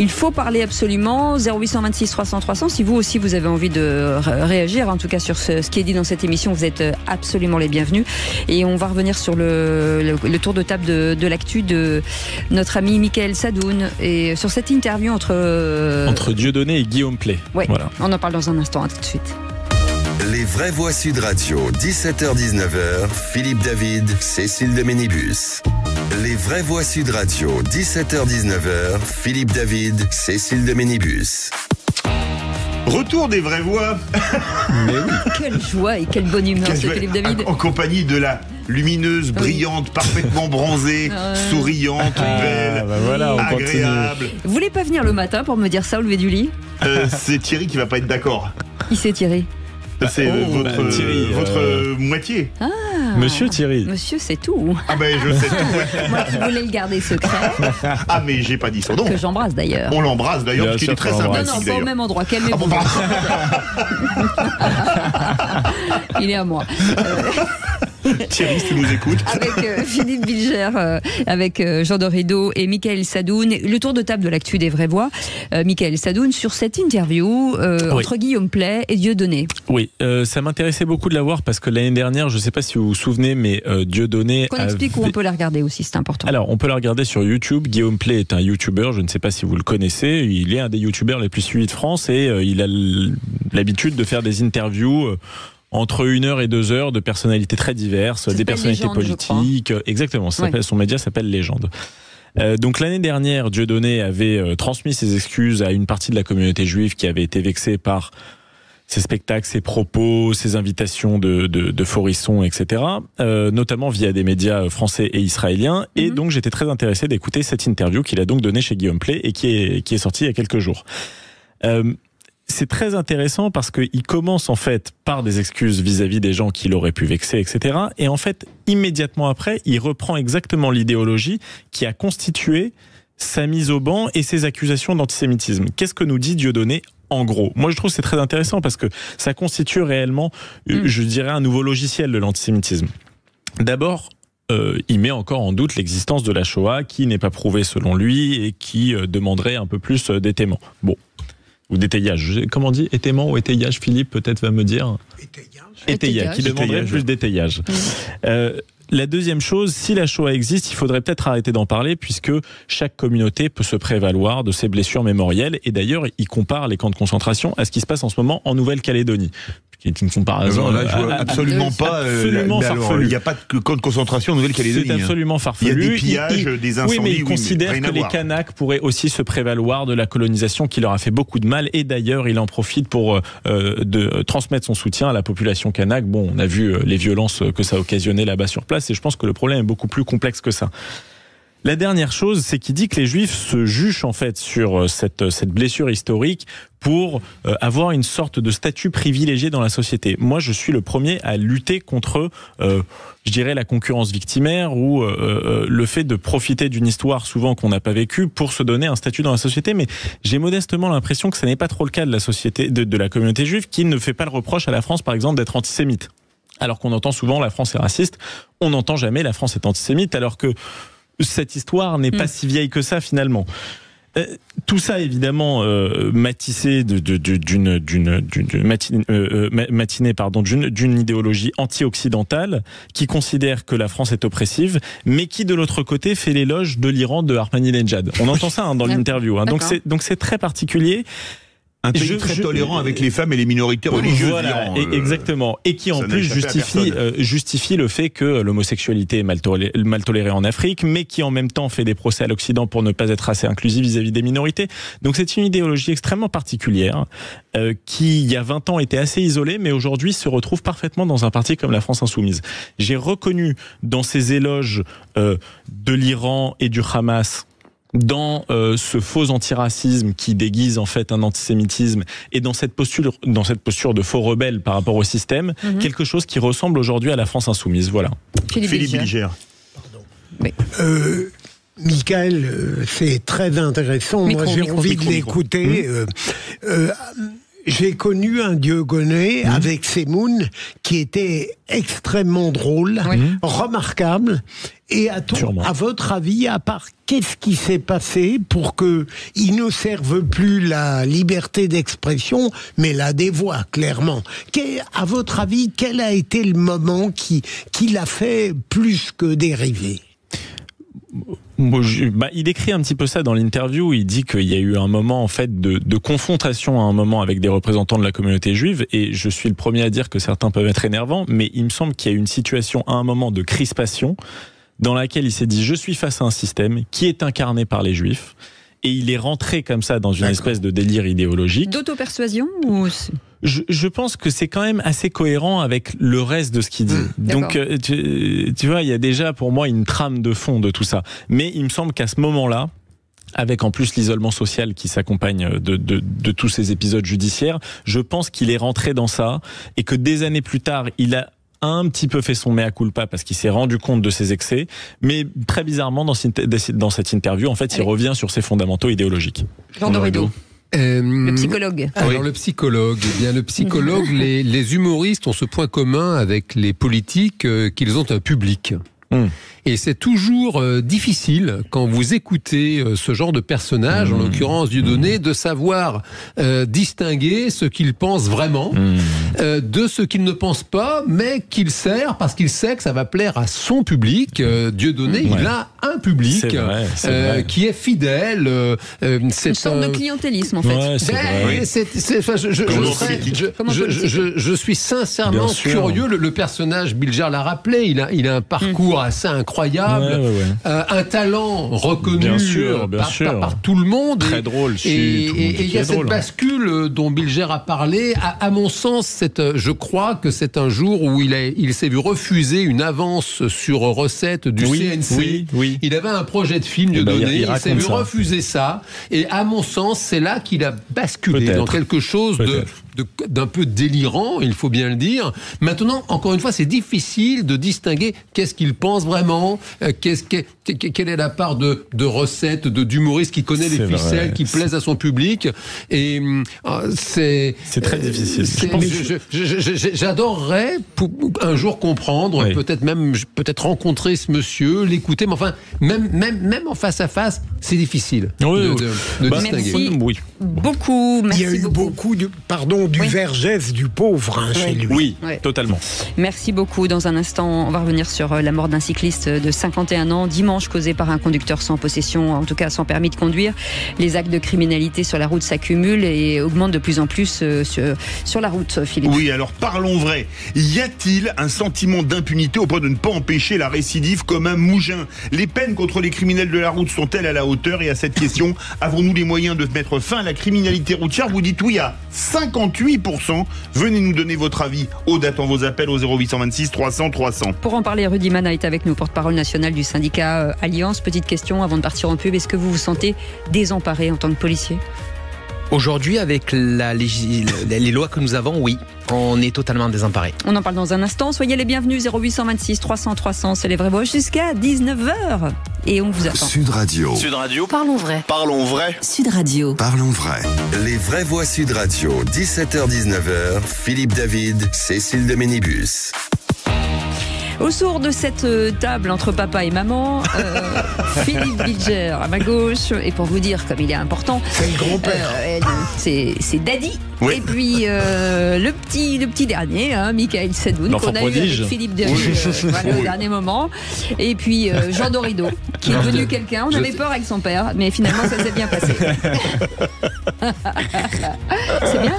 faut parler absolument. 0826 300 300, si vous aussi vous avez envie de réagir, en tout cas sur ce qui est dit dans cette émission, vous êtes absolument les bienvenus. Et on va revenir sur le tour de table de l'actu de notre ami Mickaël Sadoun, et sur cette interview entre Dieudonné et Guillaume Play. Voilà. On en parle dans un instant, à tout de suite. Les vraies voix Sud Radio, 17h-19h, Philippe David, Cécile de Ménibus. Les vraies voix Sud Radio, 17h-19h, Philippe David, Cécile de Ménibus. Retour des vraies voix. Mais oui. Quelle joie et quelle bonne humeur, c'est Philippe David. En compagnie de la lumineuse, brillante, parfaitement bronzée, souriante, belle, agréable. Vous voulez pas venir le matin pour me dire ça au lever du lit ? C'est Thierry qui va pas être d'accord. Qui c'est Thierry ? C'est votre moitié. Monsieur Thierry. Monsieur, c'est tout. Je sais tout. Moi qui voulais le garder secret. Mais j'ai pas dit son nom. Que j'embrasse d'ailleurs. On l'embrasse d'ailleurs parce qu'il est très sympathique. Non, pas au même endroit. Calmez-vous. Il est à moi. Thierry, si tu nous écoutes. Avec Philippe Bilger, avec Jean Dorido et Mickaël Sadoun. Le tour de table de l'actu des vraies voix. Mickaël Sadoun, sur cette interview entre Guillaume Play et Dieudonné. Oui, ça m'intéressait beaucoup de la voir parce que l'année dernière, je ne sais pas si vous vous souvenez, mais Dieudonné... Qu'on explique où on peut la regarder aussi, c'est important. Alors, on peut la regarder sur YouTube. Guillaume Play est un YouTuber, je ne sais pas si vous le connaissez. Il est un des YouTubers les plus suivis de France et il a l'habitude de faire des interviews... entre 1 heure et 2 heures de personnalités très diverses, des personnalités politiques. Exactement, son média s'appelle Légende. Donc l'année dernière, Dieudonné avait transmis ses excuses à une partie de la communauté juive qui avait été vexée par ses spectacles, ses propos, ses invitations de Forisson, etc. Notamment via des médias français et israéliens. Et donc j'étais très intéressé d'écouter cette interview qu'il a donc donnée chez Guillaume Play et qui est sortie il y a quelques jours. c'est très intéressant parce qu'il commence en fait par des excuses vis-à-vis des gens qui l'auraient pu vexer, etc. Et en fait, immédiatement après, il reprend exactement l'idéologie qui a constitué sa mise au ban et ses accusations d'antisémitisme. Qu'est-ce que nous dit Dieudonné ? En gros, moi je trouve que c'est très intéressant parce que ça constitue réellement, je dirais, un nouveau logiciel de l'antisémitisme. D'abord, il met encore en doute l'existence de la Shoah qui n'est pas prouvée selon lui et qui demanderait un peu plus d'étayement. Bon, ou d'étayage. Comment on dit ? Étayement ou étayage, Philippe peut-être va me dire ? Étayage, qui demanderait plus d'étayage. La deuxième chose, si la Shoah existe, il faudrait peut-être arrêter d'en parler puisque chaque communauté peut se prévaloir de ses blessures mémorielles. Et d'ailleurs, il compare les camps de concentration à ce qui se passe en ce moment en Nouvelle-Calédonie. Qui est une comparaison. Là, je vois absolument pas. Absolument farfelu. Il n'y a pas de camp de concentration en Nouvelle-Calédonie. C'est absolument farfelu. Il y a des pillages, des incendies. Oui, mais il considère que les Kanaks pourraient aussi se prévaloir de la colonisation qui leur a fait beaucoup de mal. Et d'ailleurs, il en profite pour de transmettre son soutien à la population kanak. Bon, on a vu les violences que ça a occasionné là-bas sur place. Et je pense que le problème est beaucoup plus complexe que ça. La dernière chose, c'est qu'il dit que les Juifs se juchent en fait sur cette blessure historique pour avoir une sorte de statut privilégié dans la société. Moi, je suis le premier à lutter contre, je dirais, la concurrence victimaire ou le fait de profiter d'une histoire souvent qu'on n'a pas vécue pour se donner un statut dans la société. Mais j'ai modestement l'impression que ce n'est pas trop le cas de la société, de la communauté juive, qui ne fait pas le reproche à la France, par exemple, d'être antisémite. Alors qu'on entend souvent la France est raciste, on n'entend jamais la France est antisémite, alors que cette histoire n'est pas si vieille que ça finalement. Tout ça évidemment matissé d'une idéologie anti-occidentale qui considère que la France est oppressive, mais qui de l'autre côté fait l'éloge de l'Iran de Ahmadinejad. On entend ça dans l'interview. Donc c'est très particulier. Un pays très tolérant avec les femmes et les minorités religieuses. Voilà, exactement. Et qui en plus justifie le fait que l'homosexualité est mal tolérée en Afrique, mais qui en même temps fait des procès à l'Occident pour ne pas être assez inclusif vis-à-vis des minorités. Donc c'est une idéologie extrêmement particulière qui, il y a 20 ans, était assez isolée, mais aujourd'hui se retrouve parfaitement dans un parti comme la France Insoumise. J'ai reconnu dans ces éloges de l'Iran et du Hamas, dans ce faux antiracisme qui déguise en fait un antisémitisme et dans cette posture de faux rebelle par rapport au système, quelque chose qui ressemble aujourd'hui à la France Insoumise. Voilà. Philippe Bilger. Oui. Michael, c'est très intéressant. Moi, j'ai envie de l'écouter. J'ai connu un Dieudonné avec Semoun qui était extrêmement drôle, remarquable. Et à votre avis, à part qu'est-ce qui s'est passé pour que il ne serve plus la liberté d'expression, mais la dévoie clairement. À votre avis, quel a été le moment qui l'a fait plus que dériver? Il décrit un petit peu ça dans l'interview. Il dit qu'il y a eu un moment en fait de confrontation à un moment avec des représentants de la communauté juive, et je suis le premier à dire que certains peuvent être énervants, mais il me semble qu'il y a eu une situation à un moment de crispation dans laquelle il s'est dit je suis face à un système qui est incarné par les juifs, et il est rentré comme ça dans une espèce de délire idéologique. D'auto-persuasion ou... Je pense que c'est quand même assez cohérent avec le reste de ce qu'il dit. Donc, tu vois, il y a déjà pour moi une trame de fond de tout ça. Mais il me semble qu'à ce moment-là, avec en plus l'isolement social qui s'accompagne de tous ces épisodes judiciaires, je pense qu'il est rentré dans ça et que des années plus tard, il a un petit peu fait son mea culpa parce qu'il s'est rendu compte de ses excès, mais très bizarrement dans cette interview, en fait, il revient sur ses fondamentaux idéologiques. Jean Dorido. Le psychologue. Alors le psychologue, les humoristes ont ce point commun avec les politiques qu'ils ont un public. Et c'est toujours difficile quand vous écoutez ce genre de personnage, en l'occurrence Dieudonné, de savoir distinguer ce qu'il pense vraiment de ce qu'il ne pense pas, mais qu'il sert parce qu'il sait que ça va plaire à son public. Dieudonné, il a un public vrai. Qui est fidèle. C'est une sorte de clientélisme en fait. Je suis sincèrement curieux. Le personnage, Bilger l'a rappelé, il a un parcours parcours assez incroyable, un talent reconnu par tout le monde. Très drôle. Et il y a cette bascule dont Bilger a parlé. À mon sens, je crois que c'est un jour où il s'est vu refuser une avance sur recette du CNC. Il avait un projet de film de donner, il s'est vu refuser ça. Et à mon sens, c'est là qu'il a basculé dans quelque chose d'un peu délirant, il faut bien le dire. Maintenant, encore une fois, c'est difficile de distinguer qu'est-ce qu'il pense vraiment, quelle est la part de recette, d'humoriste qui connaît les ficelles, qui plaisent à son public. Et c'est très difficile. J'adorerais un jour comprendre, peut-être rencontrer ce monsieur, l'écouter, mais enfin, même en face à face, c'est difficile de distinguer. Merci beaucoup. Il y a eu beaucoup du vergès du pauvre chez lui. Oui, totalement. Merci beaucoup. Dans un instant, on va revenir sur la mort d'un cycliste de 51 ans, dimanche, causé par un conducteur sans possession, en tout cas sans permis de conduire. Les actes de criminalité sur la route s'accumulent et augmentent de plus en plus sur la route, Philippe. Oui, alors parlons vrai. Y a-t-il un sentiment d'impunité au point de ne pas empêcher la récidive comme un mougin? Les peines contre les criminels de la route sont-elles à la hauteur? Et à cette question, avons-nous les moyens de mettre fin à la criminalité routière? Vous dites oui à 58%. Venez nous donner votre avis. Aude attend vos appels au 0826 300 300. Pour en parler, Rudy Mana est avec nous, porte-parole national du syndicat Alliance. Petite question avant de partir en pub, est-ce que vous vous sentez désemparé en tant que policier? Aujourd'hui, avec les lois que nous avons, oui, on est totalement désemparés. On en parle dans un instant. Soyez les bienvenus, 0826 300 300, c'est les vraies voix jusqu'à 19h. Et on vous attend. Sud Radio. Sud Radio. Parlons vrai. Parlons vrai. Sud Radio. Parlons vrai. Les vraies voix Sud Radio, 17h-19h, Philippe David, Cécile de Ménibus. Au sourd de cette table entre papa et maman, Philippe Bilger à ma gauche. Et pour vous dire comme il est important, c'est le grand-père. C'est Daddy. Oui. Et puis le petit dernier, Michael Sadoun, qu'on a eu avec Philippe David au dernier moment. Et puis Jean Dorido, qui est devenu quelqu'un. On avait peur avec son père, mais finalement ça s'est bien passé. C'est bien,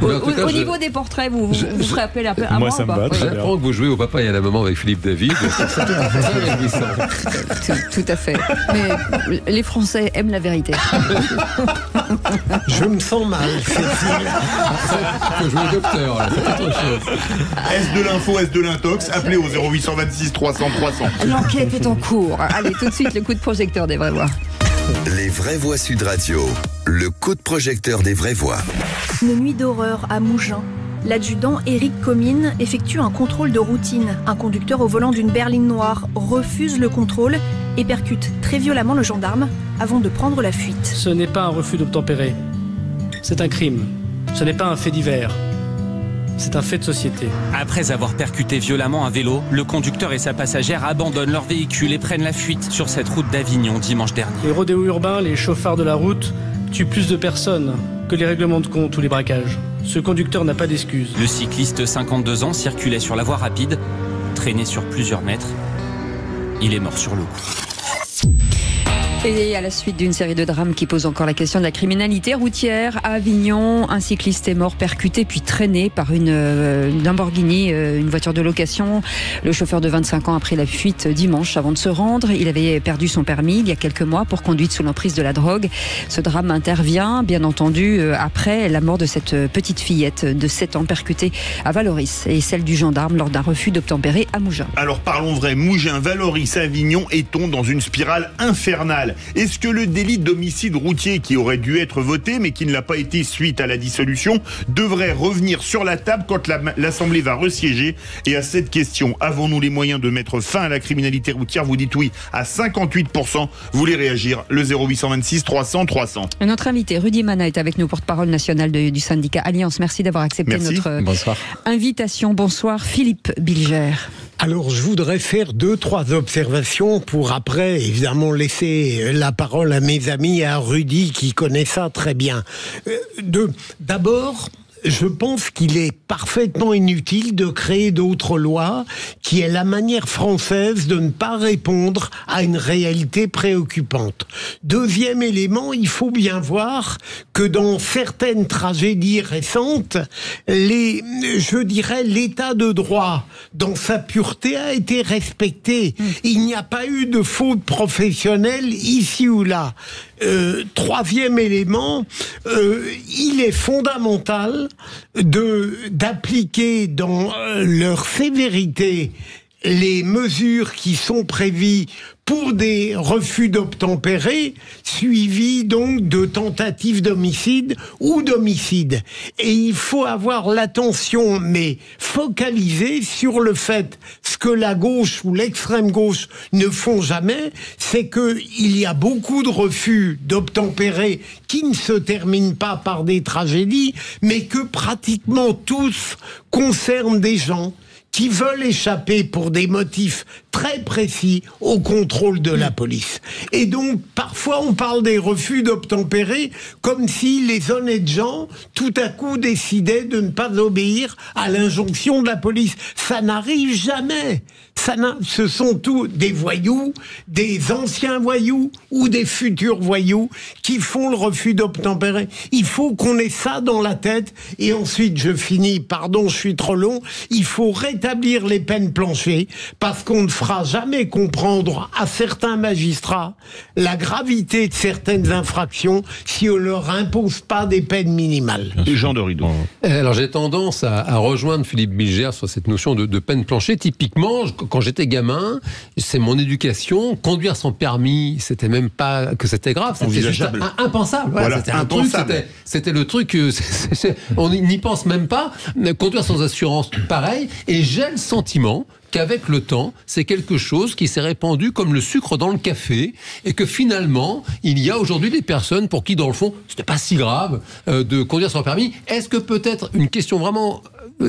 non? Au niveau des portraits, vous ferez appel à moi ça ou pas? J'apprends que vous jouez au papa et à la maman avec Philippe David. Tout à fait. Mais les Français aiment la vérité. Je me sens mal, Cécile. Faut jouer au docteur, là. C'est autre chose. Est-ce de l'info, est-ce de l'intox? Appelez au 0826 300 300. L'enquête est en cours. Allez, tout de suite, le coup de projecteur des vraies voix. Les vraies voix Sud Radio. Le coup de projecteur des vraies voix. Une nuit d'horreur à Mougins. L'adjudant Éric Comines effectue un contrôle de routine. Un conducteur au volant d'une berline noire refuse le contrôle et percute très violemment le gendarme avant de prendre la fuite. Ce n'est pas un refus d'obtempérer. C'est un crime. Ce n'est pas un fait divers. C'est un fait de société. Après avoir percuté violemment un vélo, le conducteur et sa passagère abandonnent leur véhicule et prennent la fuite sur cette route d'Avignon dimanche dernier. Les rodéos urbains, les chauffards de la route tuent plus de personnes que les règlements de compte ou les braquages. Ce conducteur n'a pas d'excuses. Le cycliste, 52 ans, circulait sur la voie rapide, traîné sur plusieurs mètres. Il est mort sur le coup. Et à la suite d'une série de drames qui posent encore la question de la criminalité routière, à Avignon, un cycliste est mort percuté puis traîné par une Lamborghini, une voiture de location. Le chauffeur de 25 ans a pris la fuite dimanche avant de se rendre. Il avait perdu son permis il y a quelques mois pour conduite sous l'emprise de la drogue. Ce drame intervient, bien entendu, après la mort de cette petite fillette de 7 ans percutée à Valoris et celle du gendarme lors d'un refus d'obtempérer à Mougins. Alors parlons vrai, Mougins, Valoris, Avignon, est-on dans une spirale infernale? Est-ce que le délit d'homicide routier qui aurait dû être voté mais qui ne l'a pas été suite à la dissolution devrait revenir sur la table quand l'Assemblée va resiéger? Et à cette question, avons-nous les moyens de mettre fin à la criminalité routière? Vous dites oui à 58%. Vous voulez réagir? Le 0826 300 300. Notre invité Rudy Mana est avec nous, porte-parole national du syndicat Alliance. Merci d'avoir accepté notre invitation. Bonsoir Philippe Bilger. Alors, je voudrais faire 2-3 observations pour après, évidemment, laisser la parole à mes amis, à Rudy, qui connaît ça très bien. D'abord, je pense qu'il est parfaitement inutile de créer d'autres lois qui est la manière française de ne pas répondre à une réalité préoccupante. Deuxième élément, il faut bien voir que dans certaines tragédies récentes, je dirais, l'état de droit, dans sa pureté, a été respecté. Il n'y a pas eu de faute professionnelle ici ou là. Troisième élément, il est fondamental d'appliquer dans leur sévérité les mesures qui sont prévues pour des refus d'obtempérer, suivis donc de tentatives d'homicide ou d'homicide. Et il faut avoir l'attention, mais focalisée sur le fait, ce que la gauche ou l'extrême gauche ne font jamais, c'est qu'il y a beaucoup de refus d'obtempérer qui ne se terminent pas par des tragédies, mais que pratiquement tous concernent des gens qui veulent échapper pour des motifs très précis au contrôle de la police. Et donc, parfois, on parle des refus d'obtempérer comme si les honnêtes gens, tout à coup, décidaient de ne pas obéir à l'injonction de la police. Ça n'arrive jamais. Ce sont tous des voyous, des anciens voyous ou des futurs voyous qui font le refus d'obtempérer. Il faut qu'on ait ça dans la tête. Et ensuite, je finis, pardon, je suis trop long, il faut rétablir les peines planchées, parce qu'on ne fera jamais comprendre à certains magistrats la gravité de certaines infractions si on ne leur impose pas des peines minimales. Jean de Rideau. Alors j'ai tendance à rejoindre Philippe Bilger sur cette notion de peine planchée. Typiquement, quand j'étais gamin, c'est mon éducation, conduire sans permis, c'était même pas que c'était grave, c'était juste impensable. Voilà, c'était impensable. Un truc, c'était le truc, on n'y pense même pas. Conduire sans assurance, pareil. Et j'ai le sentiment qu'avec le temps, c'est quelque chose qui s'est répandu comme le sucre dans le café, et que finalement, il y a aujourd'hui des personnes pour qui, dans le fond, c'était pas si grave de conduire sans permis. Est-ce que peut-être, une question vraiment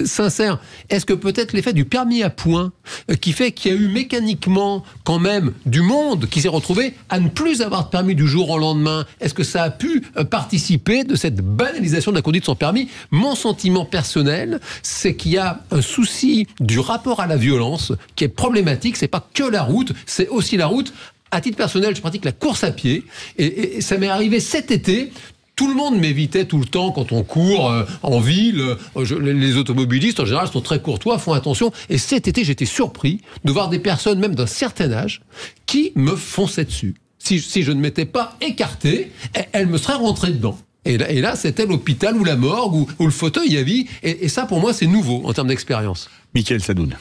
sincère, est-ce que peut-être l'effet du permis à points qui fait qu'il y a eu mécaniquement quand même du monde qui s'est retrouvé à ne plus avoir de permis du jour au lendemain, est-ce que ça a pu participer de cette banalisation de la conduite sans permis? Mon sentiment personnel, c'est qu'il y a un souci du rapport à la violence qui est problématique. C'est pas que la route, c'est aussi la route. À titre personnel, je pratique la course à pied et ça m'est arrivé cet été. Tout le monde m'évitait tout le temps quand on court en ville. Les automobilistes, en général, sont très courtois, font attention. Et cet été, j'étais surpris de voir des personnes, même d'un certain âge, qui me fonçaient dessus. Si je ne m'étais pas écarté, elles me seraient rentrées dedans. Et là, c'était l'hôpital ou la morgue ou le fauteuil à vie. Et ça, pour moi, c'est nouveau en termes d'expérience. Mickaël Sadoun.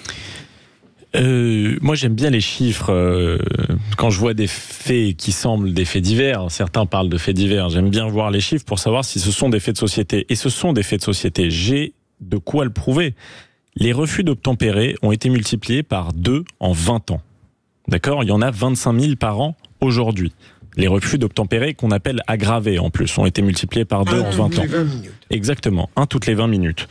Moi j'aime bien les chiffres quand je vois des faits qui semblent des faits divers. Certains parlent de faits divers. J'aime bien voir les chiffres pour savoir si ce sont des faits de société. Et ce sont des faits de société. J'ai de quoi le prouver. Les refus d'obtempérer ont été multipliés par 2 en 20 ans. D'accord ? Il y en a 25 000 par an aujourd'hui. Les refus d'obtempérer, qu'on appelle aggravés en plus, ont été multipliés par 2 en 20 ans. 20 minutes. Exactement, 1 toutes les 20 minutes.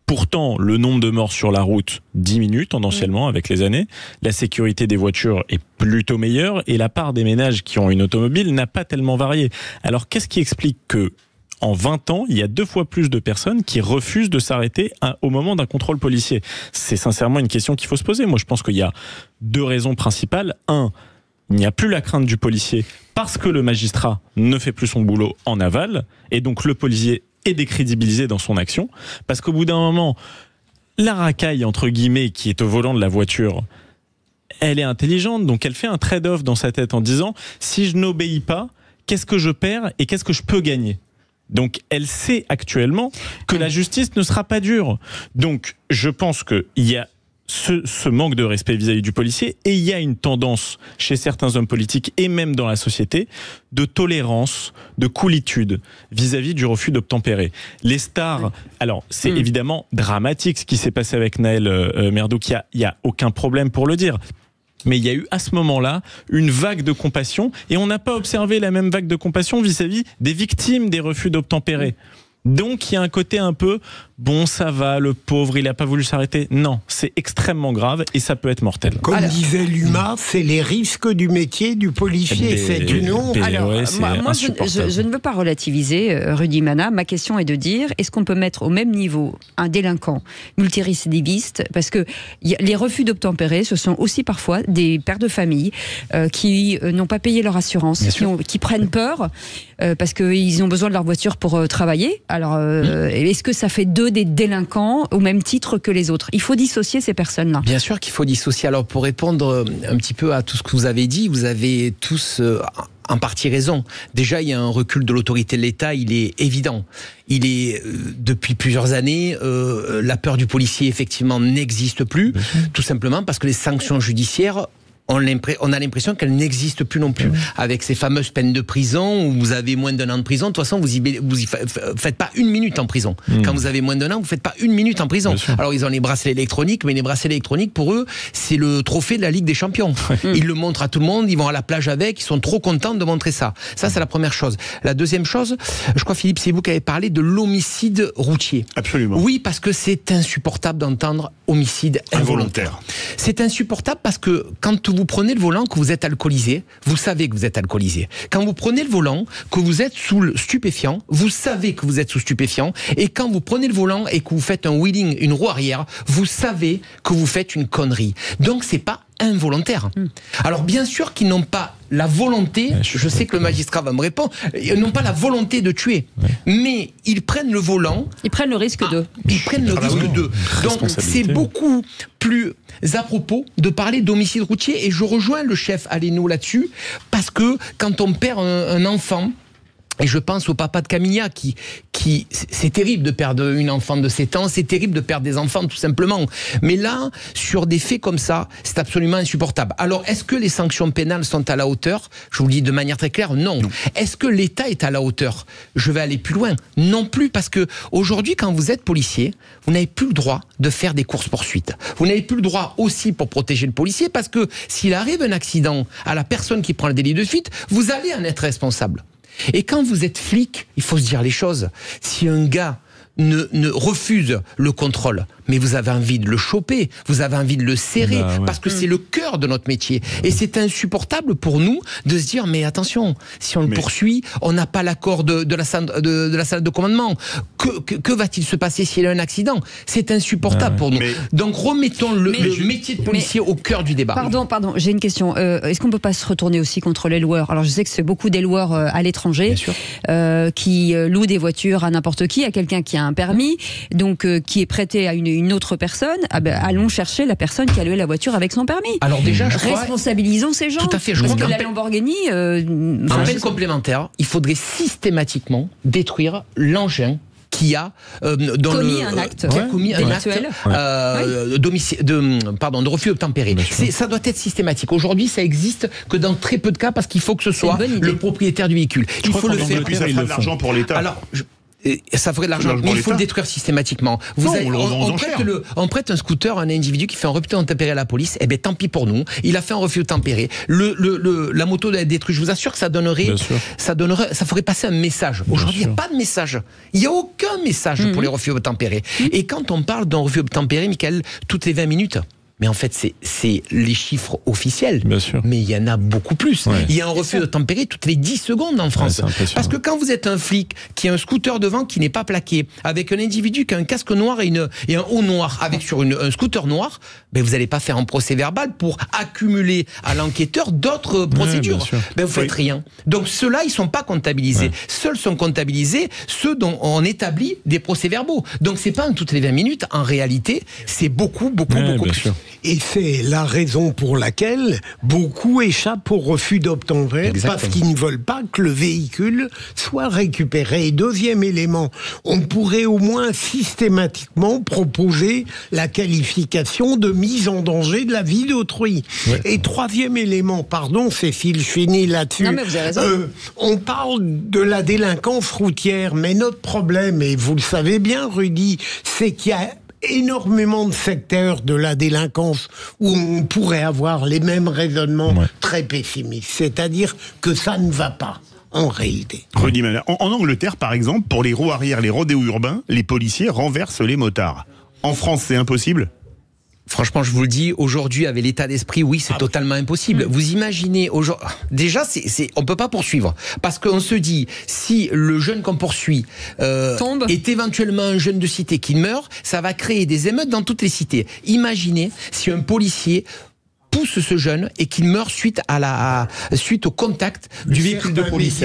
Pourtant, le nombre de morts sur la route diminue tendanciellement avec les années. La sécurité des voitures est plutôt meilleure et la part des ménages qui ont une automobile n'a pas tellement varié. Alors, qu'est-ce qui explique que en 20 ans, il y a 2 fois plus de personnes qui refusent de s'arrêter au moment d'un contrôle policier? C'est sincèrement une question qu'il faut se poser. Moi, je pense qu'il y a 2 raisons principales. 1, il n'y a plus la crainte du policier parce que le magistrat ne fait plus son boulot en aval et donc le policier est décrédibilisé dans son action, parce qu'au bout d'un moment, la racaille, entre guillemets, qui est au volant de la voiture, elle est intelligente, donc elle fait un trade-off dans sa tête en disant, si je n'obéis pas, qu'est-ce que je perds et qu'est-ce que je peux gagner? Donc elle sait actuellement que la justice ne sera pas dure. Donc je pense qu'il y a ce manque de respect vis-à-vis du policier, et il y a une tendance chez certains hommes politiques et même dans la société de tolérance, de coolitude vis-à-vis du refus d'obtempérer. Les stars, alors c'est évidemment dramatique ce qui s'est passé avec Naël Merdouk, il y a aucun problème pour le dire. Mais il y a eu à ce moment-là une vague de compassion, et on n'a pas observé la même vague de compassion vis-à-vis des victimes des refus d'obtempérer. Donc il y a un côté un peu, bon, ça va, le pauvre, il n'a pas voulu s'arrêter. Non, c'est extrêmement grave et ça peut être mortel. Comme disait Luma, c'est les risques du métier du policier. C'est une honte. Alors, moi je ne veux pas relativiser, Rudy Mana. Ma question est de dire, est-ce qu'on peut mettre au même niveau un délinquant multirécidiviste? Parce que les refus d'obtempérer, ce sont aussi parfois des pères de famille qui n'ont pas payé leur assurance, qui prennent peur parce qu'ils ont besoin de leur voiture pour travailler. Alors, est-ce que ça fait d'eux des délinquants au même titre que les autres? Il faut dissocier ces personnes-là. Bien sûr qu'il faut dissocier. Alors, pour répondre un petit peu à tout ce que vous avez dit, vous avez tous en partie raison. Déjà, il y a un recul de l'autorité de l'État, il est évident. Il est, depuis plusieurs années, la peur du policier, effectivement, n'existe plus, tout simplement parce que les sanctions judiciaires, on a l'impression qu'elles n'existent plus non plus. Avec ces fameuses peines de prison, où vous avez moins d'1 an de prison, de toute façon, vous y faites pas 1 minute en prison. Quand vous avez moins d'1 an, vous faites pas 1 minute en prison. Alors, ils ont les bracelets électroniques, mais les bracelets électroniques, pour eux, c'est le trophée de la Ligue des Champions. Ils le montrent à tout le monde, ils vont à la plage avec, ils sont trop contents de montrer ça. Ça, c'est la première chose. La deuxième chose, je crois, Philippe, c'est vous qui avez parlé de l'homicide routier. Absolument. Oui, parce que c'est insupportable d'entendre homicide involontaire. C'est insupportable parce que quand vous prenez le volant, que vous êtes alcoolisé, vous savez que vous êtes alcoolisé. Quand vous prenez le volant, que vous êtes sous le stupéfiant, vous savez que vous êtes sous stupéfiant. Et quand vous prenez le volant et que vous faites un wheeling, une roue arrière, vous savez que vous faites une connerie. Donc c'est pas involontaire. Alors bien sûr qu'ils n'ont pas la volonté, je sais que le magistrat va me répondre, ils n'ont pas la volonté de tuer, mais ils prennent le volant. Ils prennent le risque d'eux. Ils prennent le risque d'eux. Donc c'est beaucoup plus à propos de parler d'homicide routier, et je rejoins le chef Aleno là-dessus, parce que quand on perd un enfant, et je pense au papa de Camilla qui c'est terrible de perdre une enfant de 7 ans, c'est terrible de perdre des enfants tout simplement. Mais là, sur des faits comme ça, c'est absolument insupportable. Alors, est-ce que les sanctions pénales sont à la hauteur? Je vous le dis de manière très claire, non. Est-ce que l'État est à la hauteur? Je vais aller plus loin. Non plus, parce que aujourd'hui, quand vous êtes policier, vous n'avez plus le droit de faire des courses-poursuites. Vous n'avez plus le droit aussi pour protéger le policier, parce que s'il arrive un accident à la personne qui prend le délit de fuite, vous allez en être responsable. Et quand vous êtes flic, il faut se dire les choses. Si un gars ne refuse le contrôle, mais vous avez envie de le choper, vous avez envie de le serrer, parce que c'est le cœur de notre métier. Et c'est insupportable pour nous de se dire, mais attention, si on le poursuit, on n'a pas l'accord de la salle de commandement. Que va-t-il se passer s'il y a un accident? C'est insupportable pour nous. Donc remettons le métier de policier au cœur du débat. Pardon, j'ai une question. Est-ce qu'on ne peut pas se retourner aussi contre les loueurs? Alors je sais que c'est beaucoup des loueurs à l'étranger qui louent des voitures à n'importe qui, à quelqu'un qui a un permis, donc qui est prêté à une autre personne. Allons chercher la personne qui a loué la voiture avec son permis. Alors déjà, responsabilisons ces gens. Tout à fait. Parce que la Lamborghini, en peine complémentaire, il faudrait systématiquement détruire l'engin qui a commis un acte de refus obtempéré. Ça doit être systématique. Aujourd'hui, ça existe que dans très peu de cas, parce qu'il faut que ce soit le propriétaire du véhicule. Il faut le faire. Ça ferait de l'argent pour l'État. Alors, ça ferait de l'argent, mais il faut le détruire systématique. On prête un scooter à un individu qui fait un refus d'obtempérer à la police, eh bien tant pis pour nous, il a fait un refus d'obtempérer. La moto doit être détruite. Je vous assure que ça ferait passer un message. Aujourd'hui, il n'y a pas de message. Il n'y a aucun message pour les refus d'obtempérer. Et quand on parle d'un refus d'obtempérer, Michael, toutes les 20 minutes, mais en fait, c'est les chiffres officiels. Mais il y en a beaucoup plus. Il y a un refus d'obtempérer toutes les 10 secondes en France. Parce que quand vous êtes un flic qui a un scooter devant qui n'est pas plaqué, avec un individu qui a un casque noir et un haut noir, avec sur un scooter noir, ben vous n'allez pas faire un procès verbal pour accumuler à l'enquêteur d'autres procédures. Ben vous faites rien. Donc ceux-là, ils ne sont pas comptabilisés. Seuls sont comptabilisés ceux dont on établit des procès-verbaux. Donc c'est pas toutes les 20 minutes. En réalité, c'est beaucoup plus. Et c'est la raison pour laquelle beaucoup échappent au refus d'obtempérer, parce qu'ils ne veulent pas que le véhicule soit récupéré. Et deuxième élément, on pourrait au moins systématiquement proposer la qualification de mise en danger de la vie d'autrui. Et troisième élément, pardon Cécile, je finis là-dessus. Non mais vous avez raison. On parle de la délinquance routière, mais notre problème, et vous le savez bien Rudy, c'est qu'il y a énormément de secteurs de la délinquance où on pourrait avoir les mêmes raisonnements très pessimistes. C'est-à-dire que ça ne va pas. en réalité. Rudy Mana. En Angleterre, par exemple, pour les roues arrière, les rodéos urbains, les policiers renversent les motards. En France, c'est impossible ? Franchement, je vous le dis, aujourd'hui, avec l'état d'esprit, oui, c'est totalement impossible. Vous imaginez, déjà, on peut pas poursuivre. Parce qu'on se dit, si le jeune qu'on poursuit est éventuellement un jeune de cité qui meurt, ça va créer des émeutes dans toutes les cités. Imaginez si un policier pousse ce jeune et qu'il meurt suite au contact du véhicule de police.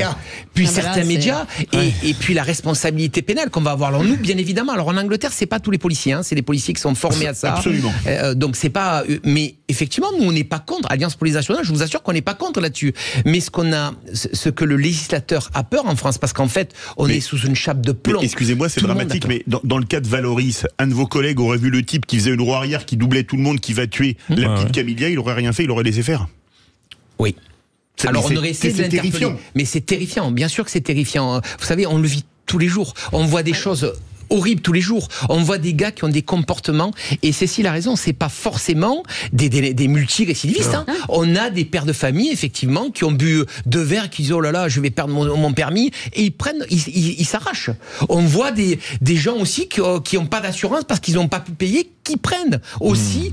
Puis certains médias et puis la responsabilité pénale qu'on va avoir. Alors nous, bien évidemment, alors en Angleterre, c'est pas tous les policiers, c'est des policiers qui sont formés à ça. Absolument. Donc c'est pas, mais effectivement, nous on n'est pas contre. Alliance Police Nationale, je vous assure qu'on n'est pas contre là-dessus. Mais ce que le législateur a peur en France, parce qu'en fait, on est sous une chape de plomb. Excusez-moi, c'est dramatique, mais dans le cas de Valoris, un de vos collègues aurait vu le type qui faisait une roue arrière, qui doublait tout le monde, qui va tuer la petite Camilla, il aurait rien fait, il aurait laissé faire. Oui. Alors on aurait essayé de l'interpeller. Mais c'est terrifiant, bien sûr que c'est terrifiant. Vous savez, on le vit tous les jours. On voit des choses horribles tous les jours. On voit des gars qui ont des comportements, et Cécile a raison, c'est pas forcément des multirécidivistes. On a des pères de famille, effectivement, qui ont bu 2 verres, qui disent oh là là, je vais perdre mon permis, et ils s'arrachent. On voit des gens aussi qui ont pas d'assurance parce qu'ils n'ont pas pu payer, qui prennent aussi,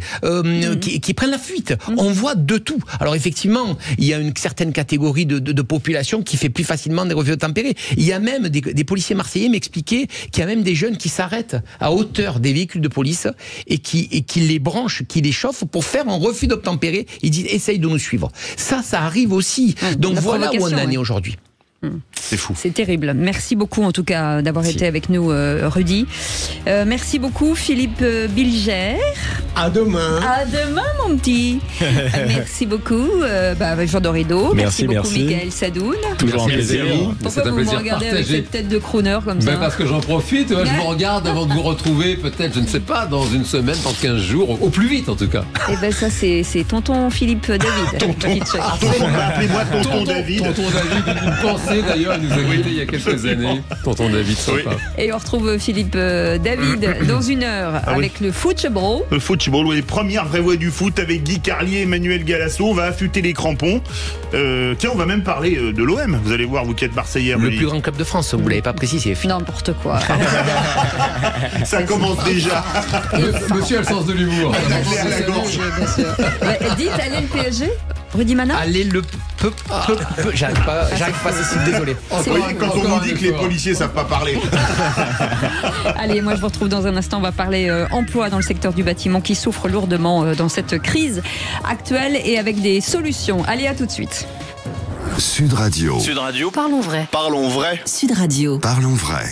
qui prennent la fuite. On voit de tout. Alors effectivement, il y a une certaine catégorie de population qui fait plus facilement des refus tempérés. Il y a même des policiers marseillais m'expliquaient qu'il y a même des jeunes qui s'arrêtent à hauteur des véhicules de police et qui les branchent, qui les chauffent pour faire un refus d'obtempérer. Ils disent essaye de nous suivre. Ça arrive aussi. Donc voilà où on en est aujourd'hui. C'est fou. C'est terrible. Merci beaucoup en tout cas d'avoir été avec nous, Rudy. Merci beaucoup, Philippe Bilger. À demain. À demain, mon petit. Merci beaucoup, Jean Dorido. Merci beaucoup, Michael Sadoun. Toujours un plaisir. Pourquoi vous me regardez avec cette tête de crooner comme ça? Parce que j'en profite. Je vous regarde avant de vous retrouver, peut-être, je ne sais pas, dans une semaine, dans 15 jours, au plus vite en tout cas. Et ben ça, c'est tonton Philippe David. Appelez-moi tonton David. Tonton David, une pensée d'ailleurs, il nous a quittés il y a quelques années. Tonton David, sympa. Et on retrouve Philippe David dans 1 heure avec le football. Le football, les premières vraies voix du foot avec Guy Carlier et Emmanuel Galasso. On va affûter les crampons. Tiens, on va même parler de l'OM. Vous allez voir, vous qui êtes Marseillais. Le plus grand club de France, vous ne l'avez pas précisé. N'importe quoi. Ça commence déjà. Monsieur a le sens de l'humour. À la gorge. Dites, allez le PSG, Rudy Mana. Allez le j'arrive pas, Cécile, désolé. Quand on nous dit que les policiers savent pas parler. Allez, moi je vous retrouve dans un instant. On va parler emploi dans le secteur du bâtiment qui souffre lourdement dans cette crise actuelle et avec des solutions. Allez, à tout de suite. Sud Radio. Sud Radio. Parlons vrai. Parlons vrai. Sud Radio. Parlons vrai.